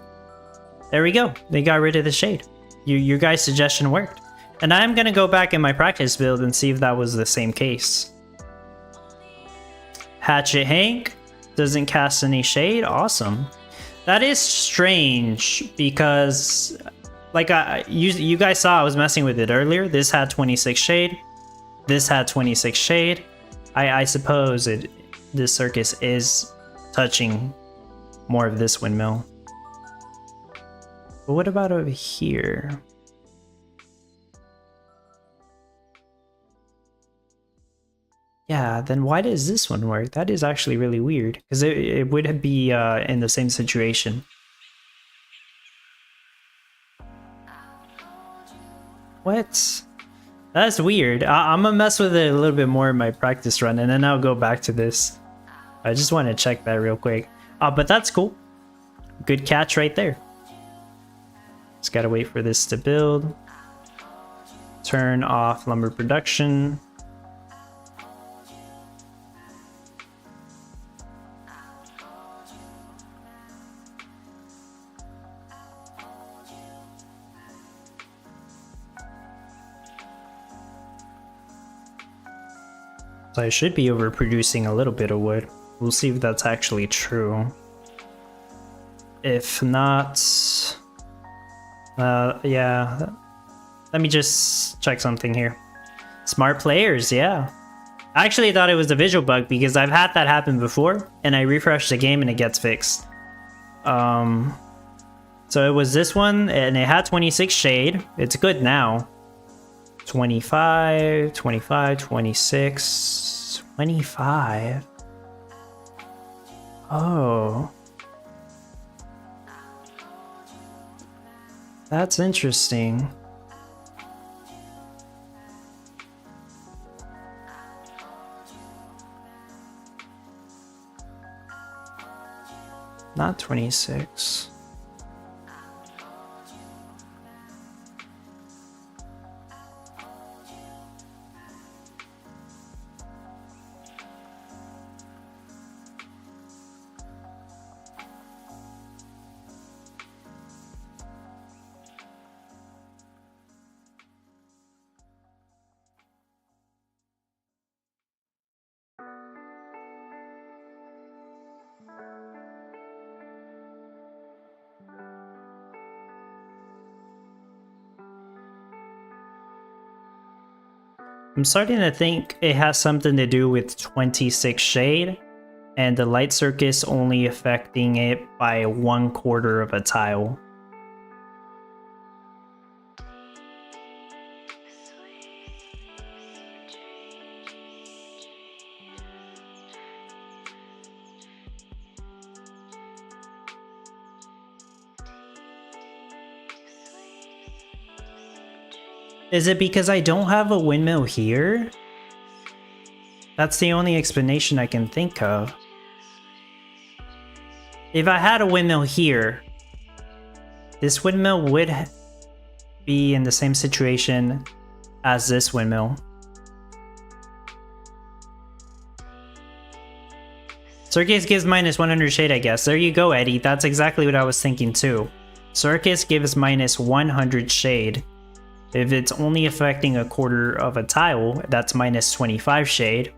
There we go. They got rid of the shade. Your guys' suggestion worked. And I'm gonna go back in my practice build and see if that was the same case. Hatchet Hank doesn't cast any shade. Awesome. That is strange because... Like you guys saw, I was messing with it earlier. This had 26 shade. This had 26 shade. I suppose this circus is touching more of this windmill. But what about over here? Yeah, then why does this one work? That is actually really weird because it would be in the same situation. What? That's weird. I'm gonna mess with it a little bit more in my practice run, and then I'll go back to this. I just want to check that real quick. But that's cool. Good catch right there. Just gotta wait for this to build. Turn off lumber production. So I should be overproducing a little bit of wood. We'll see if that's actually true. If not... yeah. Let me just check something here. Smart players, yeah. I actually thought it was a visual bug because I've had that happen before and I refreshed the game and it gets fixed. So it was this one and it had 26 shade. It's good now. 25, 25, 26, 25. Oh. That's interesting. Not 26. I'm starting to think it has something to do with 26 shade and the light circus only affecting it by 1/4 of a tile. Is it because I don't have a windmill here? That's the only explanation I can think of. if I had a windmill here, this windmill would be in the same situation as this windmill. Circus gives minus 100 shade, I guess. There you go, Eddie. That's exactly what I was thinking too. Circus gives minus 100 shade. If it's only affecting a quarter of a tile, that's minus 25 shade.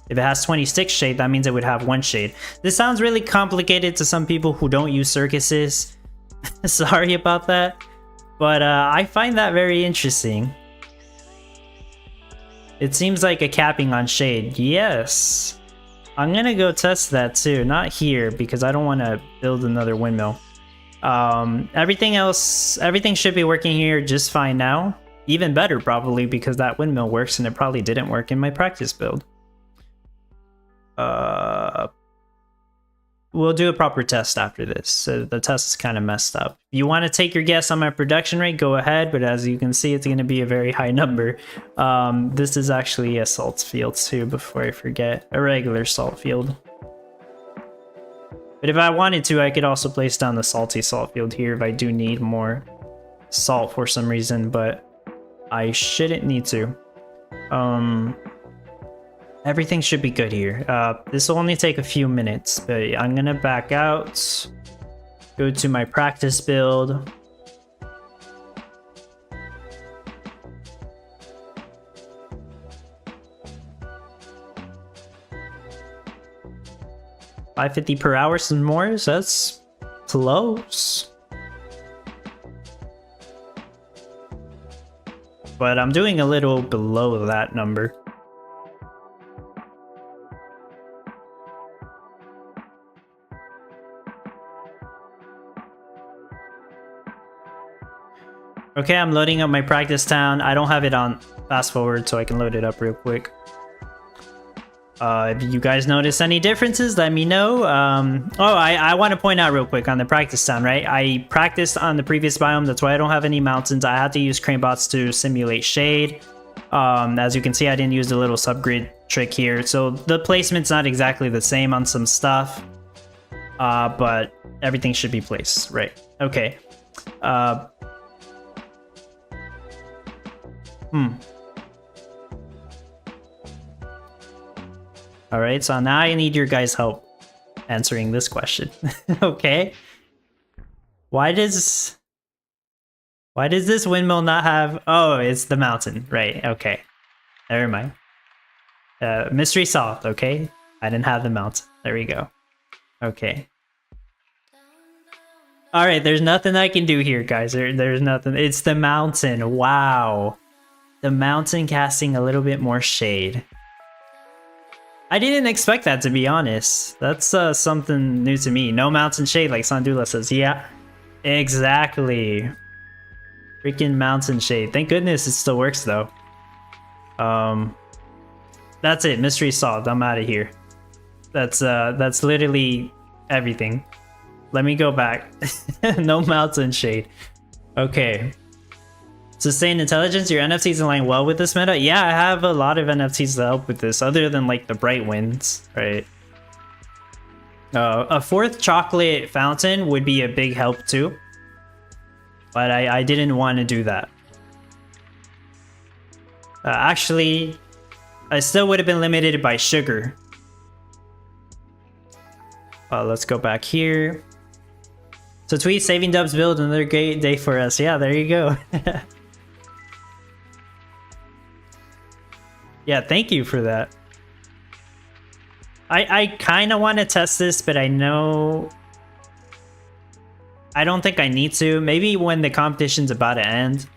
If it has 26 shade, that means it would have 1 shade. This sounds really complicated to some people who don't use circuses. Sorry about that. But I find that very interesting. It seems like a capping on shade. Yes. I'm gonna go test that too. Not here because I don't want to build another windmill. Everything should be working here just fine now. Even better probably because that windmill works and it probably didn't work in my practice build. We'll do a proper test after this. So the test is kind of messed up. If you want to take your guess on my production rate, go ahead. But as you can see, it's going to be a very high number. This is actually a salt field too, before I forget. A regular salt field. But if I wanted to, I could also place down the salty salt field here if I do need more salt for some reason. But I shouldn't need to. Everything should be good here. This will only take a few minutes, but I'm gonna back out, go to my practice build. $550 per hour, some more, so that's close. But I'm doing a little below that number. Okay, I'm loading up my practice town. I don't have it on fast forward, so I can load it up real quick. If you guys notice any differences, let me know. I want to point out real quick on the practice town, right? I practiced on the previous biome, that's why I don't have any mountains. I had to use crane bots to simulate shade. As you can see, I didn't use the little subgrid trick here, so the placement's not exactly the same on some stuff. But everything should be placed, right? Okay. Alright, so now I need your guys' help answering this question. Okay. Why does this windmill not have... Oh, it's the mountain. Right, okay. Never mind. Mystery solved, okay? I didn't have the mountain. There we go. Okay. Alright, there's nothing I can do here, guys. There's nothing. It's the mountain. Wow. The mountain casting a little bit more shade. I didn't expect that, to be honest. That's something new to me. No mountain shade, like Sandula says. Yeah, exactly. Freaking mountain shade. Thank goodness it still works, though. That's it. Mystery solved. I'm out of here. That's literally everything. Let me go back. No mountain shade. Okay. Sustained intelligence, your NFTs align well with this meta? Yeah, I have a lot of NFTs to help with this, other than like the bright winds, right? A 4th chocolate fountain would be a big help too. But I didn't want to do that. Actually, I still would have been limited by sugar. Let's go back here. So tweet saving dubs build, another great day for us. Yeah, there you go. Yeah, thank you for that. I kind of want to test this, but I know... I don't think I need to. Maybe when the competition's about to end.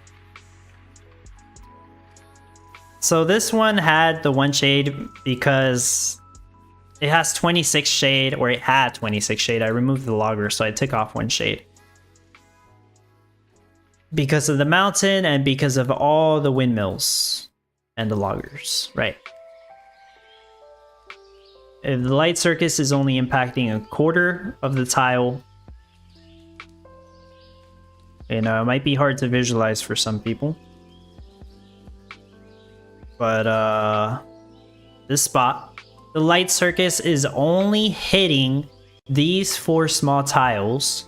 So this one had the 1 shade because it has 26 shade, or it had 26 shade. I removed the logger, so I took off 1 shade. Because of the mountain and because of all the windmills and the loggers, right? If the light circus is only impacting a quarter of the tile, you know, it might be hard to visualize for some people. But this spot, the light circus is only hitting these 4 small tiles,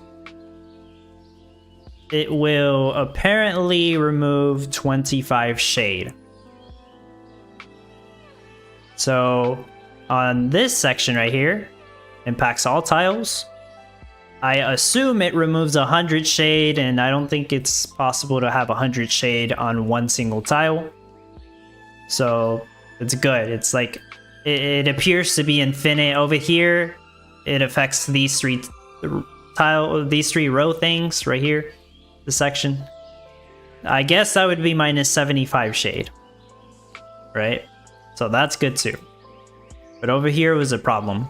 it will apparently remove 25 shade. So on this section right here, impacts all tiles. I assume it removes 100 shade, and I don't think it's possible to have 100 shade on one single tile. So it's good. It's like, it appears to be infinite. Over here, it affects these 3 row things right here, the section. I guess that would be minus 75 shade, right? So that's good too. But over here was a problem.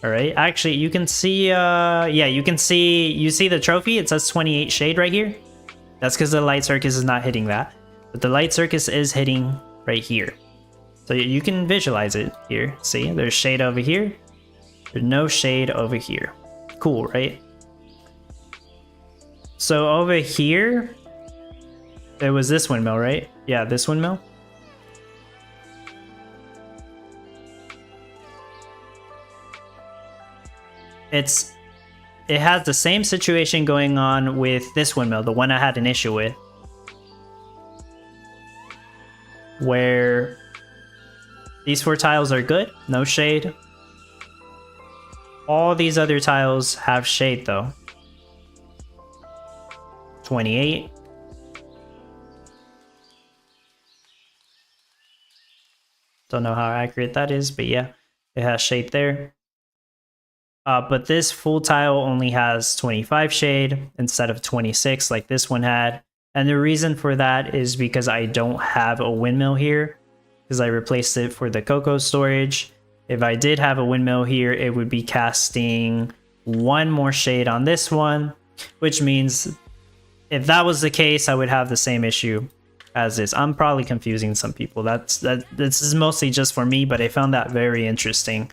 All right, actually you can see, yeah, you see the trophy, it says 28 shade right here. That's because the light circus is not hitting that. But the light circus is hitting right here. So you can visualize it here. See, there's shade over here. There's no shade over here. Cool, right? So over here, there was this windmill, right? Yeah, this windmill. It has the same situation going on with this windmill, the one I had an issue with. Where these 4 tiles are good, no shade. All these other tiles have shade though. 28. Don't know how accurate that is, but yeah, it has shade there. But this full tile only has 25 shade instead of 26 like this one had. And the reason for that is because I don't have a windmill here, because I replaced it for the cocoa storage. If I did have a windmill here, it would be casting 1 more shade on this one, which means if that was the case, I would have the same issue as this. I'm probably confusing some people. This is mostly just for me, but I found that very interesting.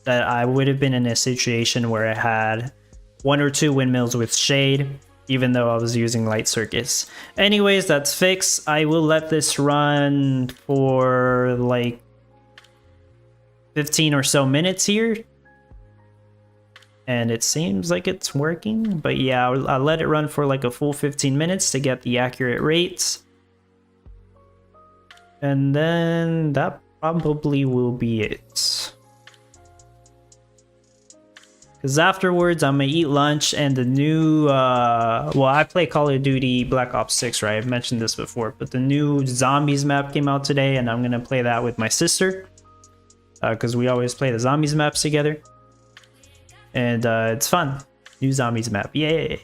That I would have been in a situation where I had 1 or 2 windmills with shade, even though I was using light circuits. Anyways, that's fixed. I will let this run for like 15 or so minutes here. And it seems like it's working, but yeah, I'll let it run for like a full 15 minutes to get the accurate rates. And then that probably will be it. Because afterwards, I'm going to eat lunch and the new, well, I play Call of Duty Black Ops 6, right? I've mentioned this before, but the new Zombies map came out today and I'm going to play that with my sister. Because we always play the Zombies maps together. And it's fun. New Zombies map, yay!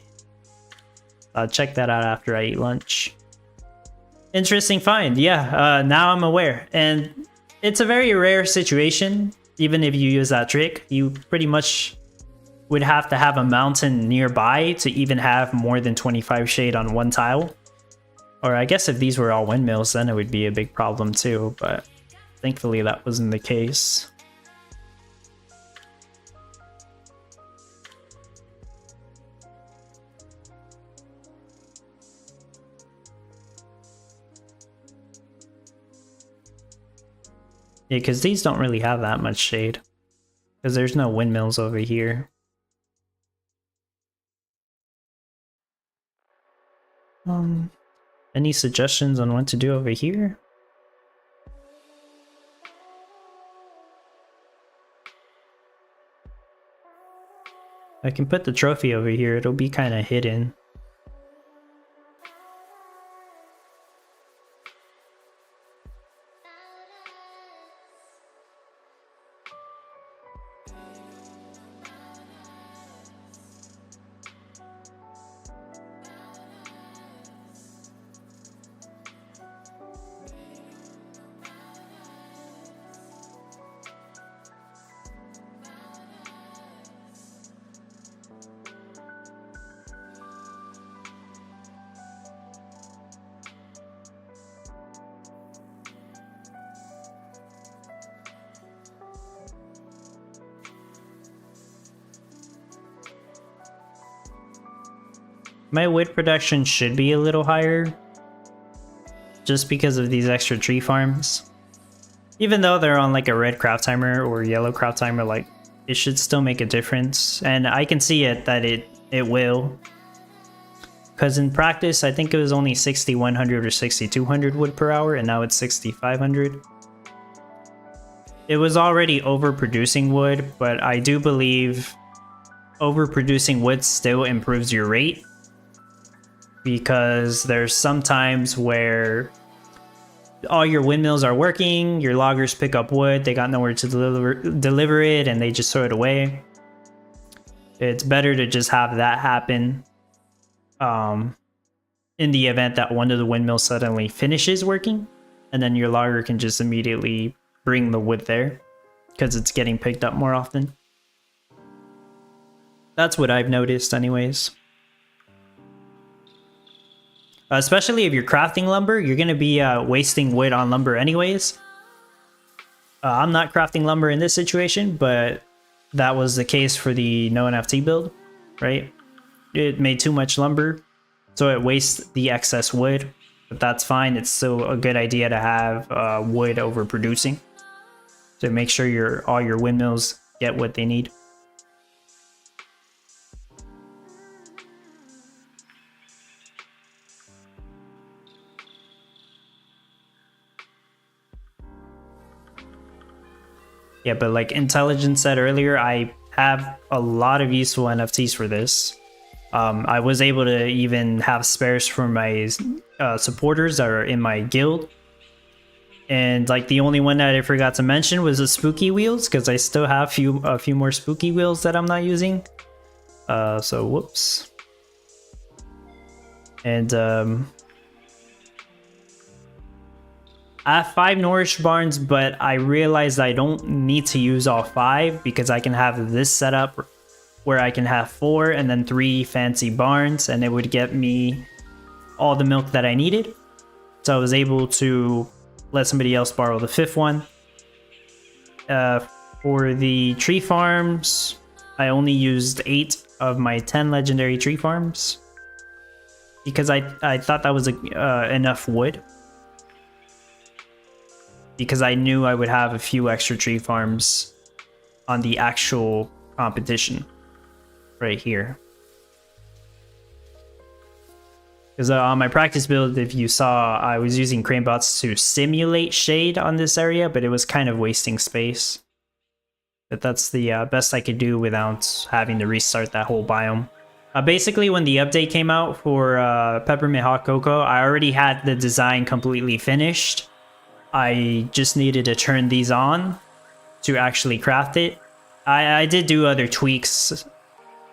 I'll check that out after I eat lunch. Interesting find, yeah, now I'm aware. And it's a very rare situation, even if you use that trick. You pretty much would have to have a mountain nearby to even have more than 25 shade on one tile. Or I guess if these were all windmills, then it would be a big problem too, but thankfully that wasn't the case. Yeah, because these don't really have that much shade. Because there's no windmills over here. Any suggestions on what to do over here? I can put the trophy over here, it'll be kind of hidden. My wood production should be a little higher, just because of these extra tree farms. Even though they're on like a red craft timer or yellow craft timer like it should still make a difference. And I can see it that it will. Because in practice, I think it was only 6,100 or 6,200 wood per hour, and now it's 6,500. It was already overproducing wood, but I do believe overproducing wood still improves your rate. Because there's some times where all your windmills are working, your loggers pick up wood, they got nowhere to deliver it, and they just throw it away. It's better to just have that happen in the event that one of the windmills suddenly finishes working, and then your logger can just immediately bring the wood there because it's getting picked up more often. That's what I've noticed anyways. Especially if you're crafting lumber, you're going to be wasting wood on lumber anyways. I'm not crafting lumber in this situation, but that was the case for the no NFT build, right? It made too much lumber, so it wastes the excess wood, but that's fine. It's still a good idea to have wood overproducing to make sure all your windmills get what they need. Yeah, but like Intelligence said earlier, I have a lot of useful NFTs for this. I was able to even have spares for my supporters that are in my guild. And like the only one that I forgot to mention was the spooky wheels, because I still have a few more spooky wheels that I'm not using. So whoops. And I have 5 Nourish Barns, but I realized I don't need to use all 5 because I can have this setup where I can have 4 and then 3 fancy barns, and it would get me all the milk that I needed. So I was able to let somebody else borrow the 5th one. For the tree farms, I only used 8 of my 10 legendary tree farms because I thought that was enough wood. Because I knew I would have a few extra tree farms on the actual competition right here. Because on my practice build, if you saw, I was using crane bots to simulate shade on this area, but it was kind of wasting space. But that's the best I could do without having to restart that whole biome. Basically, when the update came out for Peppermint Hot Cocoa, I already had the design completely finished. I just needed to turn these on to actually craft it. I did do other tweaks.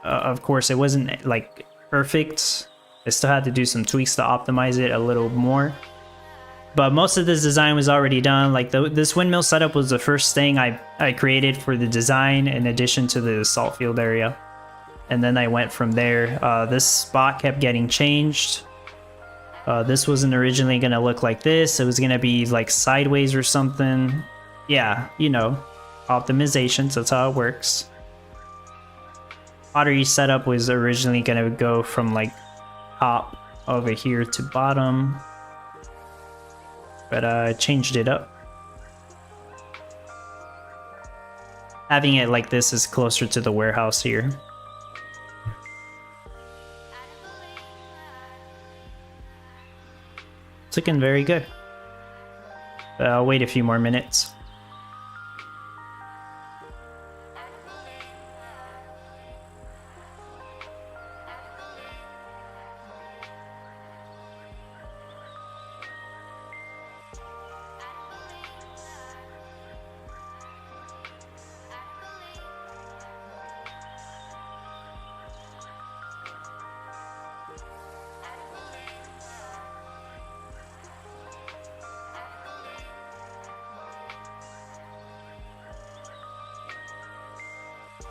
Of course, it wasn't like perfect. I still had to do some tweaks to optimize it a little more. But most of this design was already done. Like this windmill setup was the first thing I created for the design in addition to the salt field area. And then I went from there. This spot kept getting changed. This wasn't originally going to look like this. It was going to be like sideways or something. Yeah, you know, optimizations, that's how it works. Pottery setup was originally going to go from like top over here to bottom. But I changed it up. Having it like this is closer to the warehouse here. It's looking very good. I'll wait a few more minutes.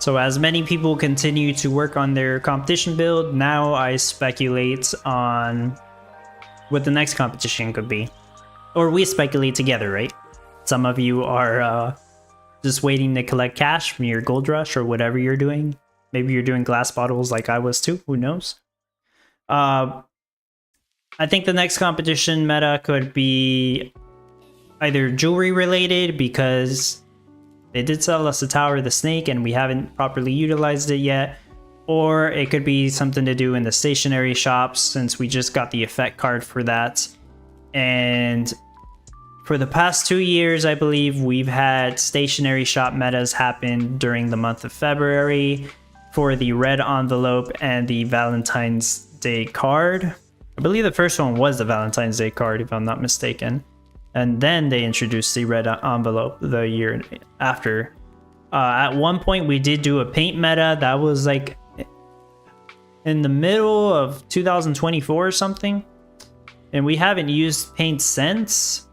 So as many people continue to work on their competition build, now I speculate on what the next competition could be. Or we speculate together, right? Some of you are just waiting to collect cash from your gold rush or whatever you're doing. Maybe you're doing glass bottles like I was too, who knows? I think the next competition meta could be either jewelry related, because They did sell us a Tower of the Snake and we haven't properly utilized it yet. Or it could be something to do in the stationary shops since we just got the effect card for that. And for the past 2 years, I believe we've had stationary shop metas happen during the month of February for the red envelope and the Valentine's Day card. I believe the first one was the Valentine's Day card, if I'm not mistaken. And then they introduced the red envelope the year after. At one point, we did do a paint meta. That was like in the middle of 2024 or something. And we haven't used paint since.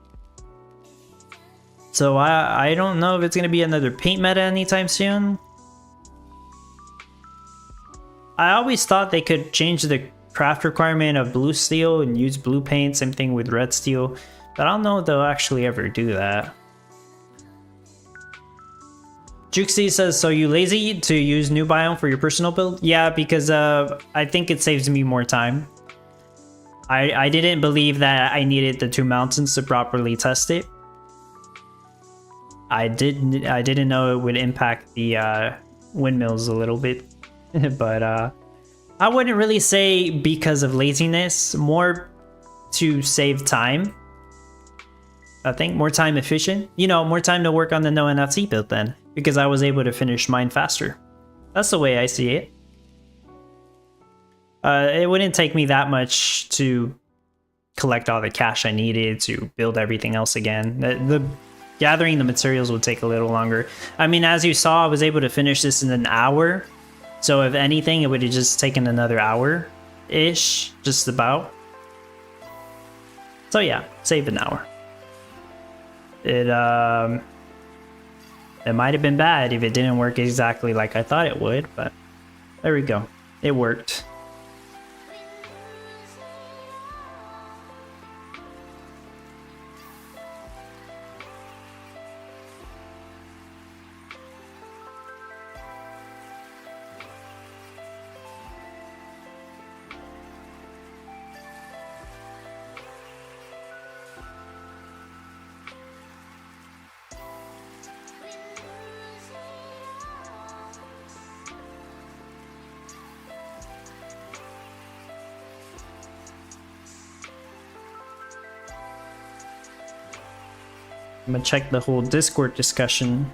So I don't know if it's going to be another paint meta anytime soon. I always thought they could change the craft requirement of blue steel and use blue paint. Same thing with red steel. But I don't know if they'll actually ever do that. Juxie says, so you lazy to use new biome for your personal build? Yeah, because I think it saves me more time. I didn't believe that I needed the 2 mountains to properly test it. I didn't know it would impact the windmills a little bit. But I wouldn't really say because of laziness, more to save time. I think more time efficient. You know, more time to work on the no NFC build then. Because I was able to finish mine faster. That's the way I see it. It wouldn't take me that much to collect all the cash I needed to build everything else again. The gathering the materials would take a little longer. I mean, as you saw, I was able to finish this in an hour. So if anything, it would have just taken another hour-ish, just about. So yeah, save an hour. It might have been bad if it didn't work exactly like I thought it would, but there we go. It worked. I'm gonna check the whole Discord discussion.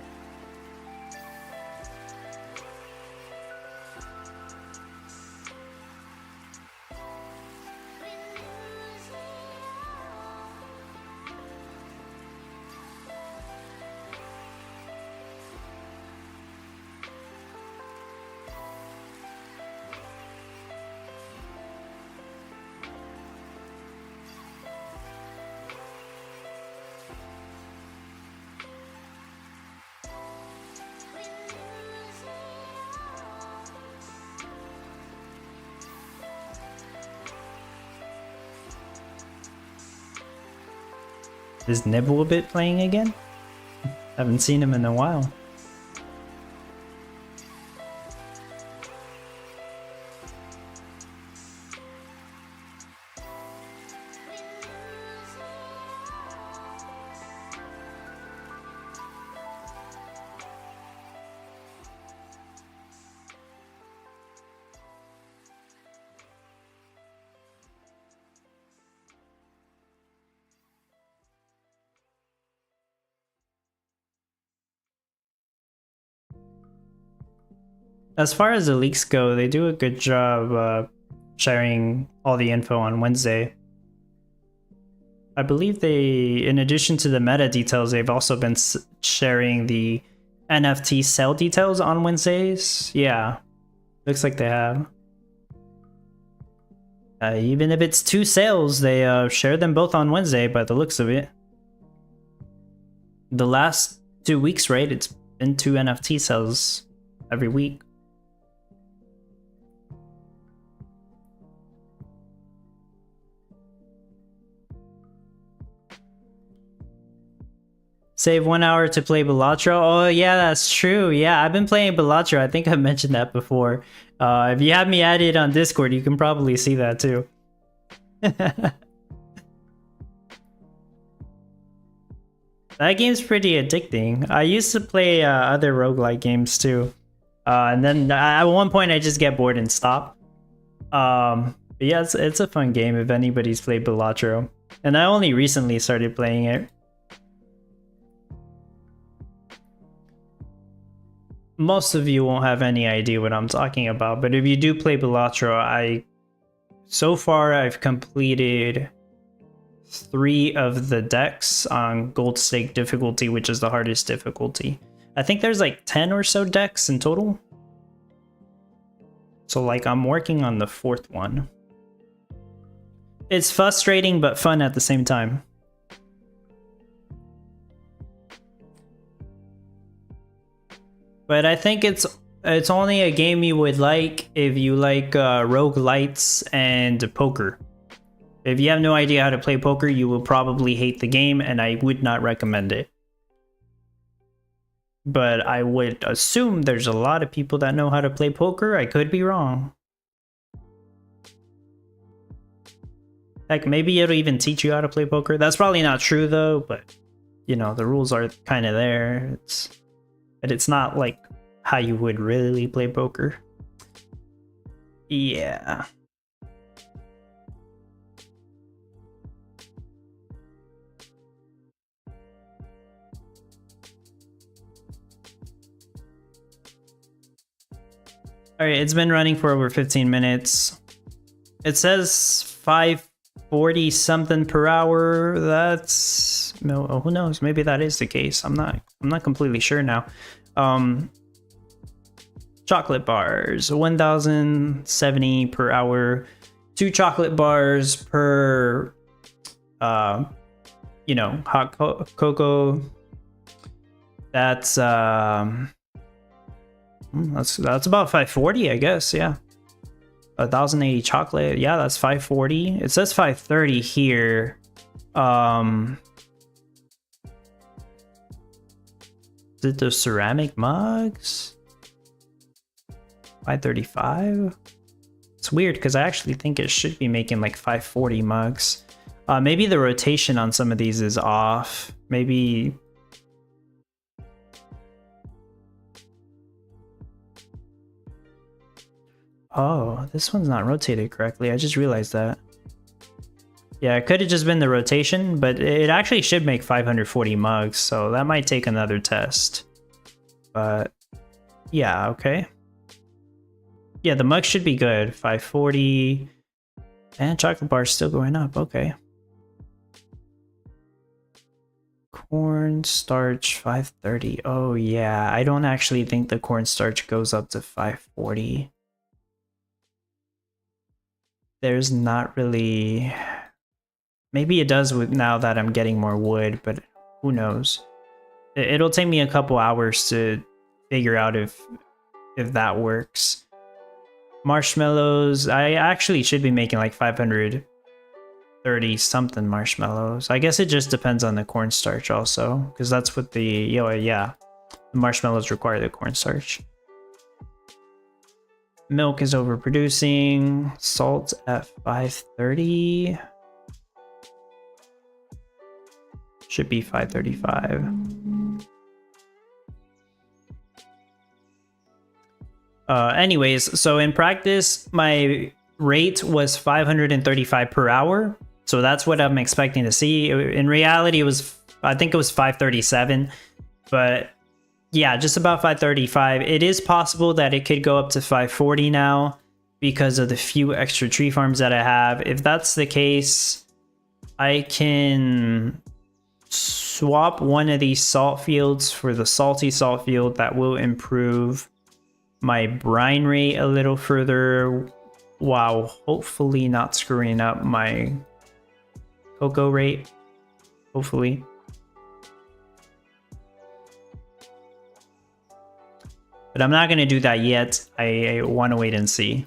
Is Nibble a bit playing again? Haven't seen him in a while. As far as the leaks go, they do a good job sharing all the info on Wednesday. I believe they, in addition to the meta details, they've also been sharing the NFT sale details on Wednesdays. Yeah, looks like they have. Even if it's 2 sales, they share them both on Wednesday by the looks of it. The last 2 weeks, right? It's been 2 NFT sales every week. Save 1 hour to play Balatro. Oh yeah, that's true. Yeah, I've been playing Balatro. I think I mentioned that before. If you have me added on Discord, you can probably see that too. That game's pretty addicting. I used to play other roguelike games too. And then at one point I just get bored and stop. But yeah, it's a fun game if anybody's played Balatro. And I only recently started playing it. Most of you won't have any idea what I'm talking about, but if you do play Balatro, so far I've completed 3 of the decks on Gold Stake difficulty, which is the hardest difficulty. I think there's like 10 or so decks in total. So like I'm working on the 4th one. It's frustrating but fun at the same time. But I think it's only a game you would like if you like roguelites and poker. If you have no idea how to play poker, you will probably hate the game, and I would not recommend it. But I would assume there's a lot of people that know how to play poker. I could be wrong. Heck, maybe it'll even teach you how to play poker. That's probably not true though, but you know, the rules are kind of there. But it's not like how you would really play poker. Yeah. Alright, it's been running for over 15 minutes. It says 540 something per hour. That's no, who knows? Maybe that is the case. I'm not completely sure now. Chocolate bars, 1070 per hour. 2 chocolate bars per you know, hot cocoa. That's about 540, I guess. Yeah, 1080 chocolate. Yeah, that's 540. It says 530 here. Is it the ceramic mugs? 535. It's weird because I actually think it should be making like 540 mugs. Maybe the rotation on some of these is off. Maybe. Oh, this one's not rotated correctly. I just realized that. Yeah, it could have just been the rotation, but it actually should make 540 mugs, so that might take another test. But yeah, okay. Yeah, the mug should be good. 540. And chocolate bar's still going up. Okay. Cornstarch 530. Oh yeah, I don't actually think the cornstarch goes up to 540. There's not really... Maybe it does with now that I'm getting more wood, but who knows? It'll take me a couple hours to figure out if that works. Marshmallows, I actually should be making like 530 something marshmallows. I guess it just depends on the cornstarch also, because that's what the the marshmallows require the cornstarch. Milk is overproducing. Salt at 530. Should be 535. Anyways, so in practice, my rate was 535 per hour. So that's what I'm expecting to see. In reality, I think it was 537. But yeah, just about 535. It is possible that it could go up to 540 now because of the few extra tree farms that I have. If that's the case, I can swap one of these salt fields for the salty salt field. That will improve my brine rate a little further while hopefully not screwing up my cocoa rate. Hopefully. But I'm not going to do that yet. I want to wait and see.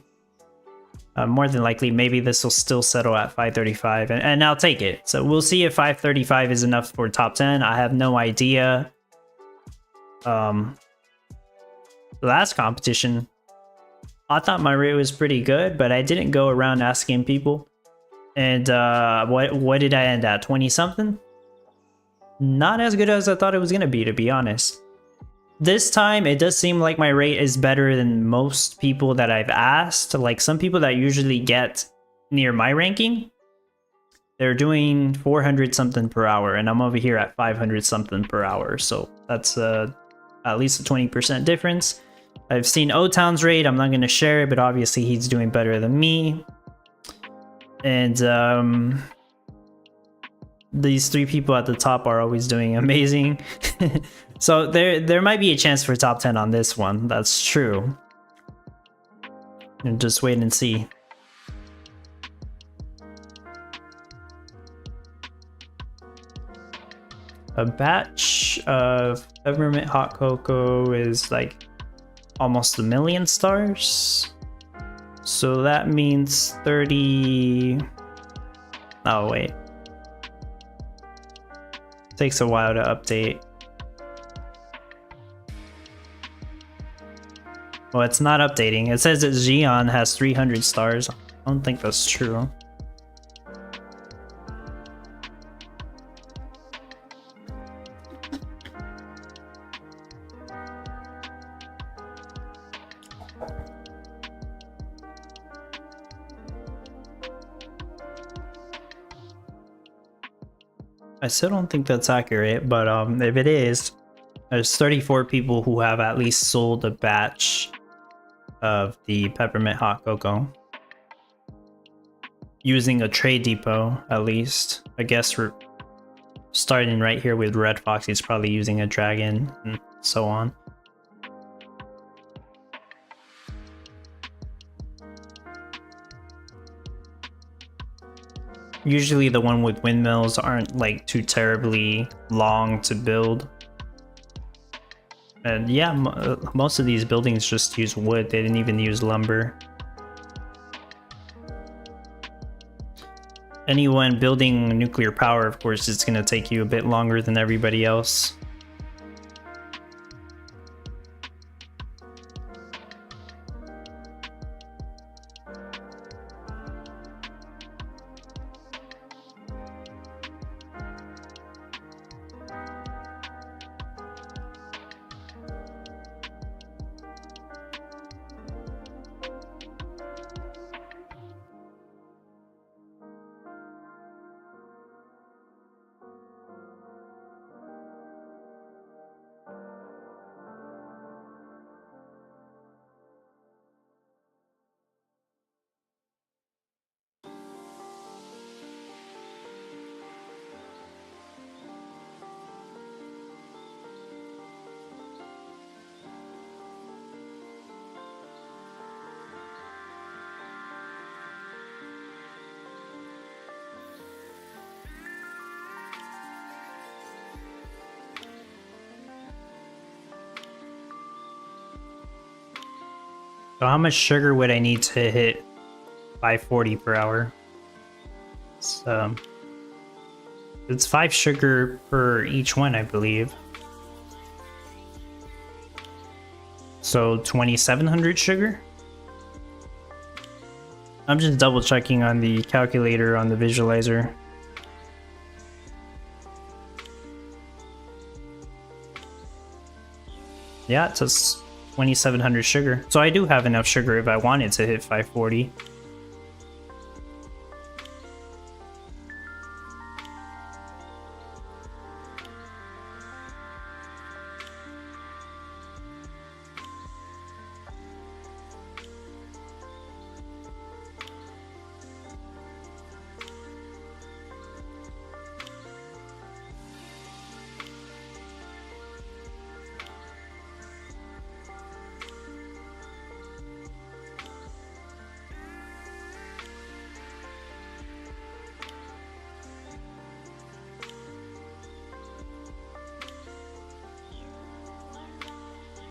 More than likely, maybe this will still settle at 535, and I'll take it. So we'll see if 535 is enough for top 10. I have no idea. Last competition, I thought my rate was pretty good, but I didn't go around asking people. And what did I end at? 20 something? not as good as I thought it was gonna be, to be honest. This time, it does seem like my rate is better than most people that I've asked. Like some people that usually get near my ranking, they're doing 400 something per hour, and I'm over here at 500 something per hour. So that's at least a 20% difference. I've seen O-Town's rate. I'm not going to share it, but obviously he's doing better than me. And these three people at the top are always doing amazing. So there might be a chance for top 10 on this one. That's true. And just wait and see. A batch of Peppermint hot cocoa is like almost 1 million stars. So that means 30... Oh, wait. Takes a while to update. Well, it's not updating. It says that Xion has 300 stars. I don't think that's true. I still don't think that's accurate, but if it is, there's 34 people who have at least sold a batch of the Peppermint hot cocoa using a trade depot, at least. I guess we're starting right here with Red Fox. He's probably using a dragon and so on. Usually the one with windmills aren't like too terribly long to build. And yeah, most of these buildings just use wood. They didn't even use lumber. Anyone building nuclear power, of course, it's going to take you a bit longer than everybody else. So how much sugar would I need to hit 540 per hour? So it's 5 sugar per each one, I believe. So 2,700 sugar? I'm just double checking on the calculator on the visualizer. Yeah, it says 2,700 sugar. So I do have enough sugar if I wanted to hit 540.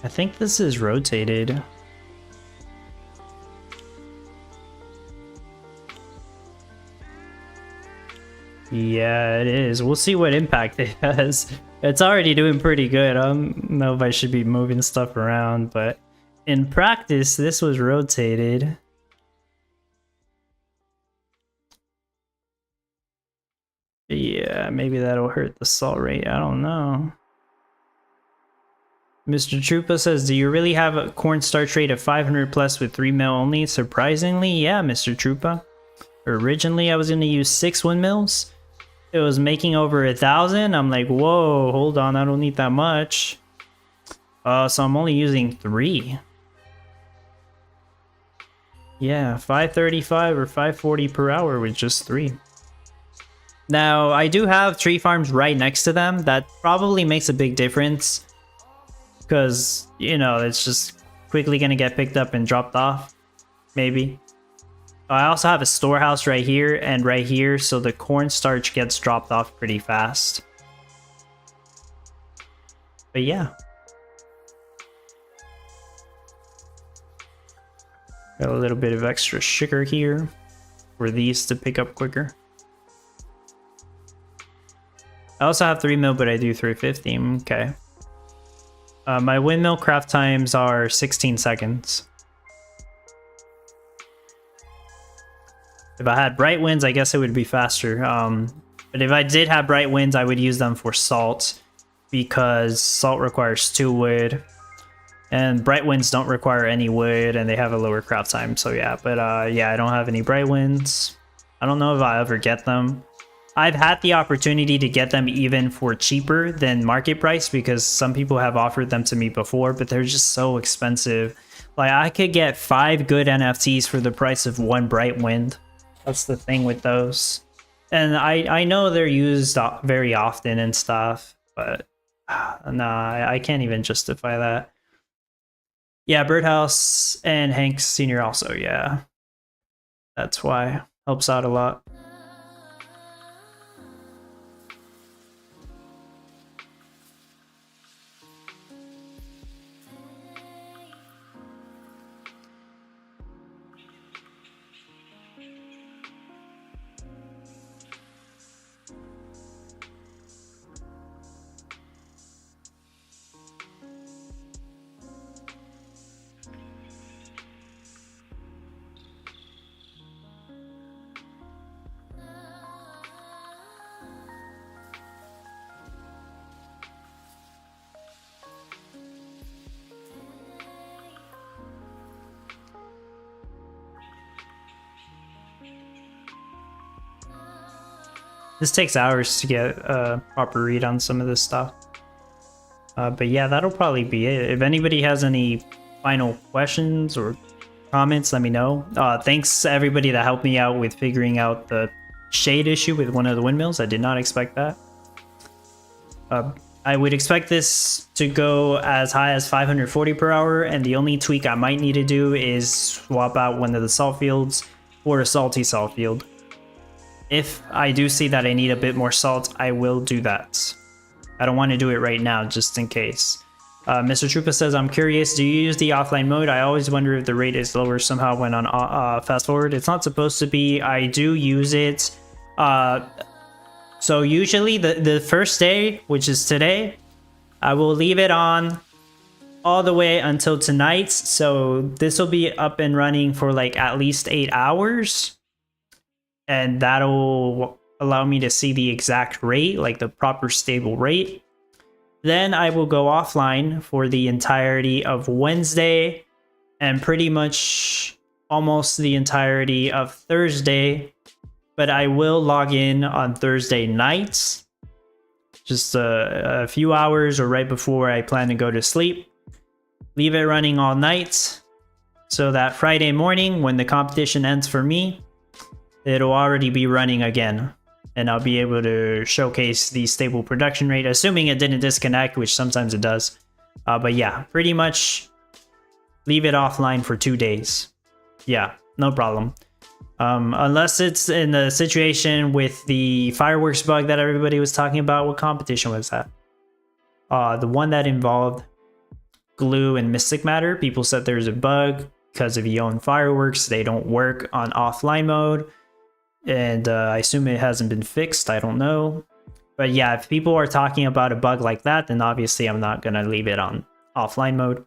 I think this is rotated. Yeah, it is. We'll see what impact it has. It's already doing pretty good. I don't know if I should be moving stuff around, but in practice, this was rotated. Yeah. Yeah, maybe that'll hurt the salt rate. I don't know. Mr. Trupa says, do you really have a cornstarch rate of 500 plus with 3 mil only? Surprisingly, yeah, Mr. Trupa. Originally, I was going to use 6 windmills. It was making over 1,000. I'm like, whoa, hold on, I don't need that much. So I'm only using 3. Yeah, 535 or 540 per hour with just 3. Now, I do have tree farms right next to them. That probably makes a big difference. Because, you know, it's just quickly going to get picked up and dropped off. Maybe. I also have a storehouse right here and right here, so the cornstarch gets dropped off pretty fast. But yeah. Got a little bit of extra sugar here for these to pick up quicker. I also have 3 mil, but I do 350. Okay. My windmill craft times are 16 seconds. If I had bright winds, I guess it would be faster. But if I did have bright winds, I would use them for salt because salt requires 2 wood. And bright winds don't require any wood and they have a lower craft time. So yeah, but yeah, I don't have any bright winds. I don't know if I'll ever get them. I've had the opportunity to get them even for cheaper than market price because some people have offered them to me before, but they're just so expensive. Like I could get 5 good NFTs for the price of 1 bright wind. That's the thing with those. And I know they're used very often and stuff, but nah, I can't even justify that. Yeah, Birdhouse and Hank Sr. also, yeah. That's why. Helps out a lot. This takes hours to get a proper read on some of this stuff. But yeah, that'll probably be it. If anybody has any final questions or comments, let me know. Thanks to everybody that helped me out with figuring out the shade issue with one of the windmills. I did not expect that. I would expect this to go as high as 540 per hour, and the only tweak I might need to do is swap out one of the salt fields for a salty salt field. If I do see that I need a bit more salt, I will do that. I don't want to do it right now, just in case. Mr. Trupa says, I'm curious, do you use the offline mode? I always wonder if the rate is lower somehow when on fast forward. It's not supposed to be. I do use it. So usually the first day, which is today, I will leave it on all the way until tonight. So this will be up and running for like at least 8 hours. And that'll allow me to see the exact rate, like the proper stable rate. Then I will go offline for the entirety of Wednesday and pretty much almost the entirety of Thursday. But I will log in on Thursday nights, just a few hours or right before I plan to go to sleep. Leave it running all night so that Friday morning when the competition ends for me, it'll already be running again, and I'll be able to showcase the stable production rate, assuming it didn't disconnect, which sometimes it does. But yeah, pretty much leave it offline for 2 days. Yeah, no problem. Unless it's in the situation with the fireworks bug that everybody was talking about. What competition was that? The one that involved glue and mystic matter. People said there's a bug because if you own fireworks, they don't work on offline mode. And I assume it hasn't been fixed. I don't know. But yeah, if people are talking about a bug like that, then obviously I'm not going to leave it on offline mode.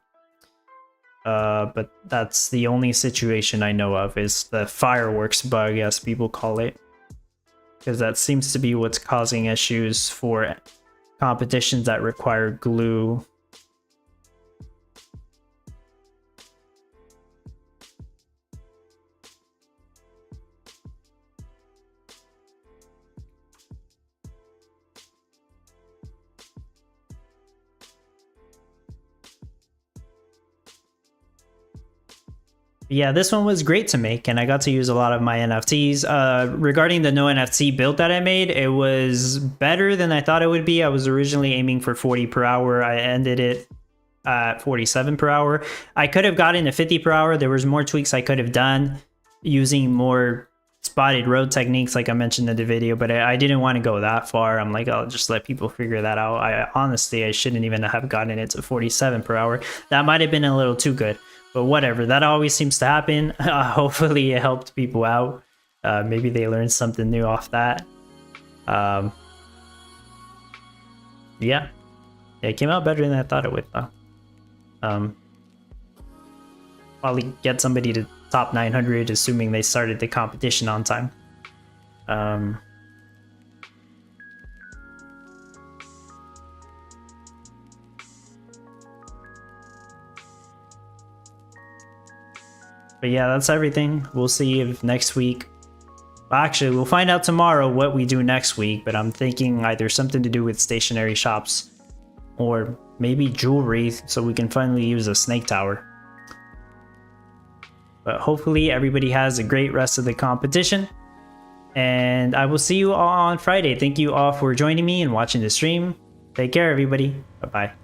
But that's the only situation I know of is the fireworks bug, as people call it. because that seems to be what's causing issues for competitions that require glue. Yeah, this one was great to make, and I got to use a lot of my NFTs. Regarding the no NFT build that I made, it was better than I thought it would be. I was originally aiming for 40 per hour. I ended it at 47 per hour. I could have gotten to 50 per hour. There was more tweaks I could have done using more spotted road techniques like I mentioned in the video, but I didn't want to go that far. I'm like, I'll just let people figure that out. I shouldn't even have gotten it to 47 per hour. That might have been a little too good. But whatever, that always seems to happen. Hopefully it helped people out. Maybe they learned something new off that. Yeah, it came out better than I thought it would though. Probably get somebody to top 900, assuming they started the competition on time. But yeah, that's everything. We'll see if next week... Actually, we'll find out tomorrow what we do next week, but I'm thinking either something to do with stationery shops or maybe jewelry so we can finally use a snake tower. But hopefully everybody has a great rest of the competition. And I will see you all on Friday. Thank you all for joining me and watching the stream. Take care, everybody. Bye-bye.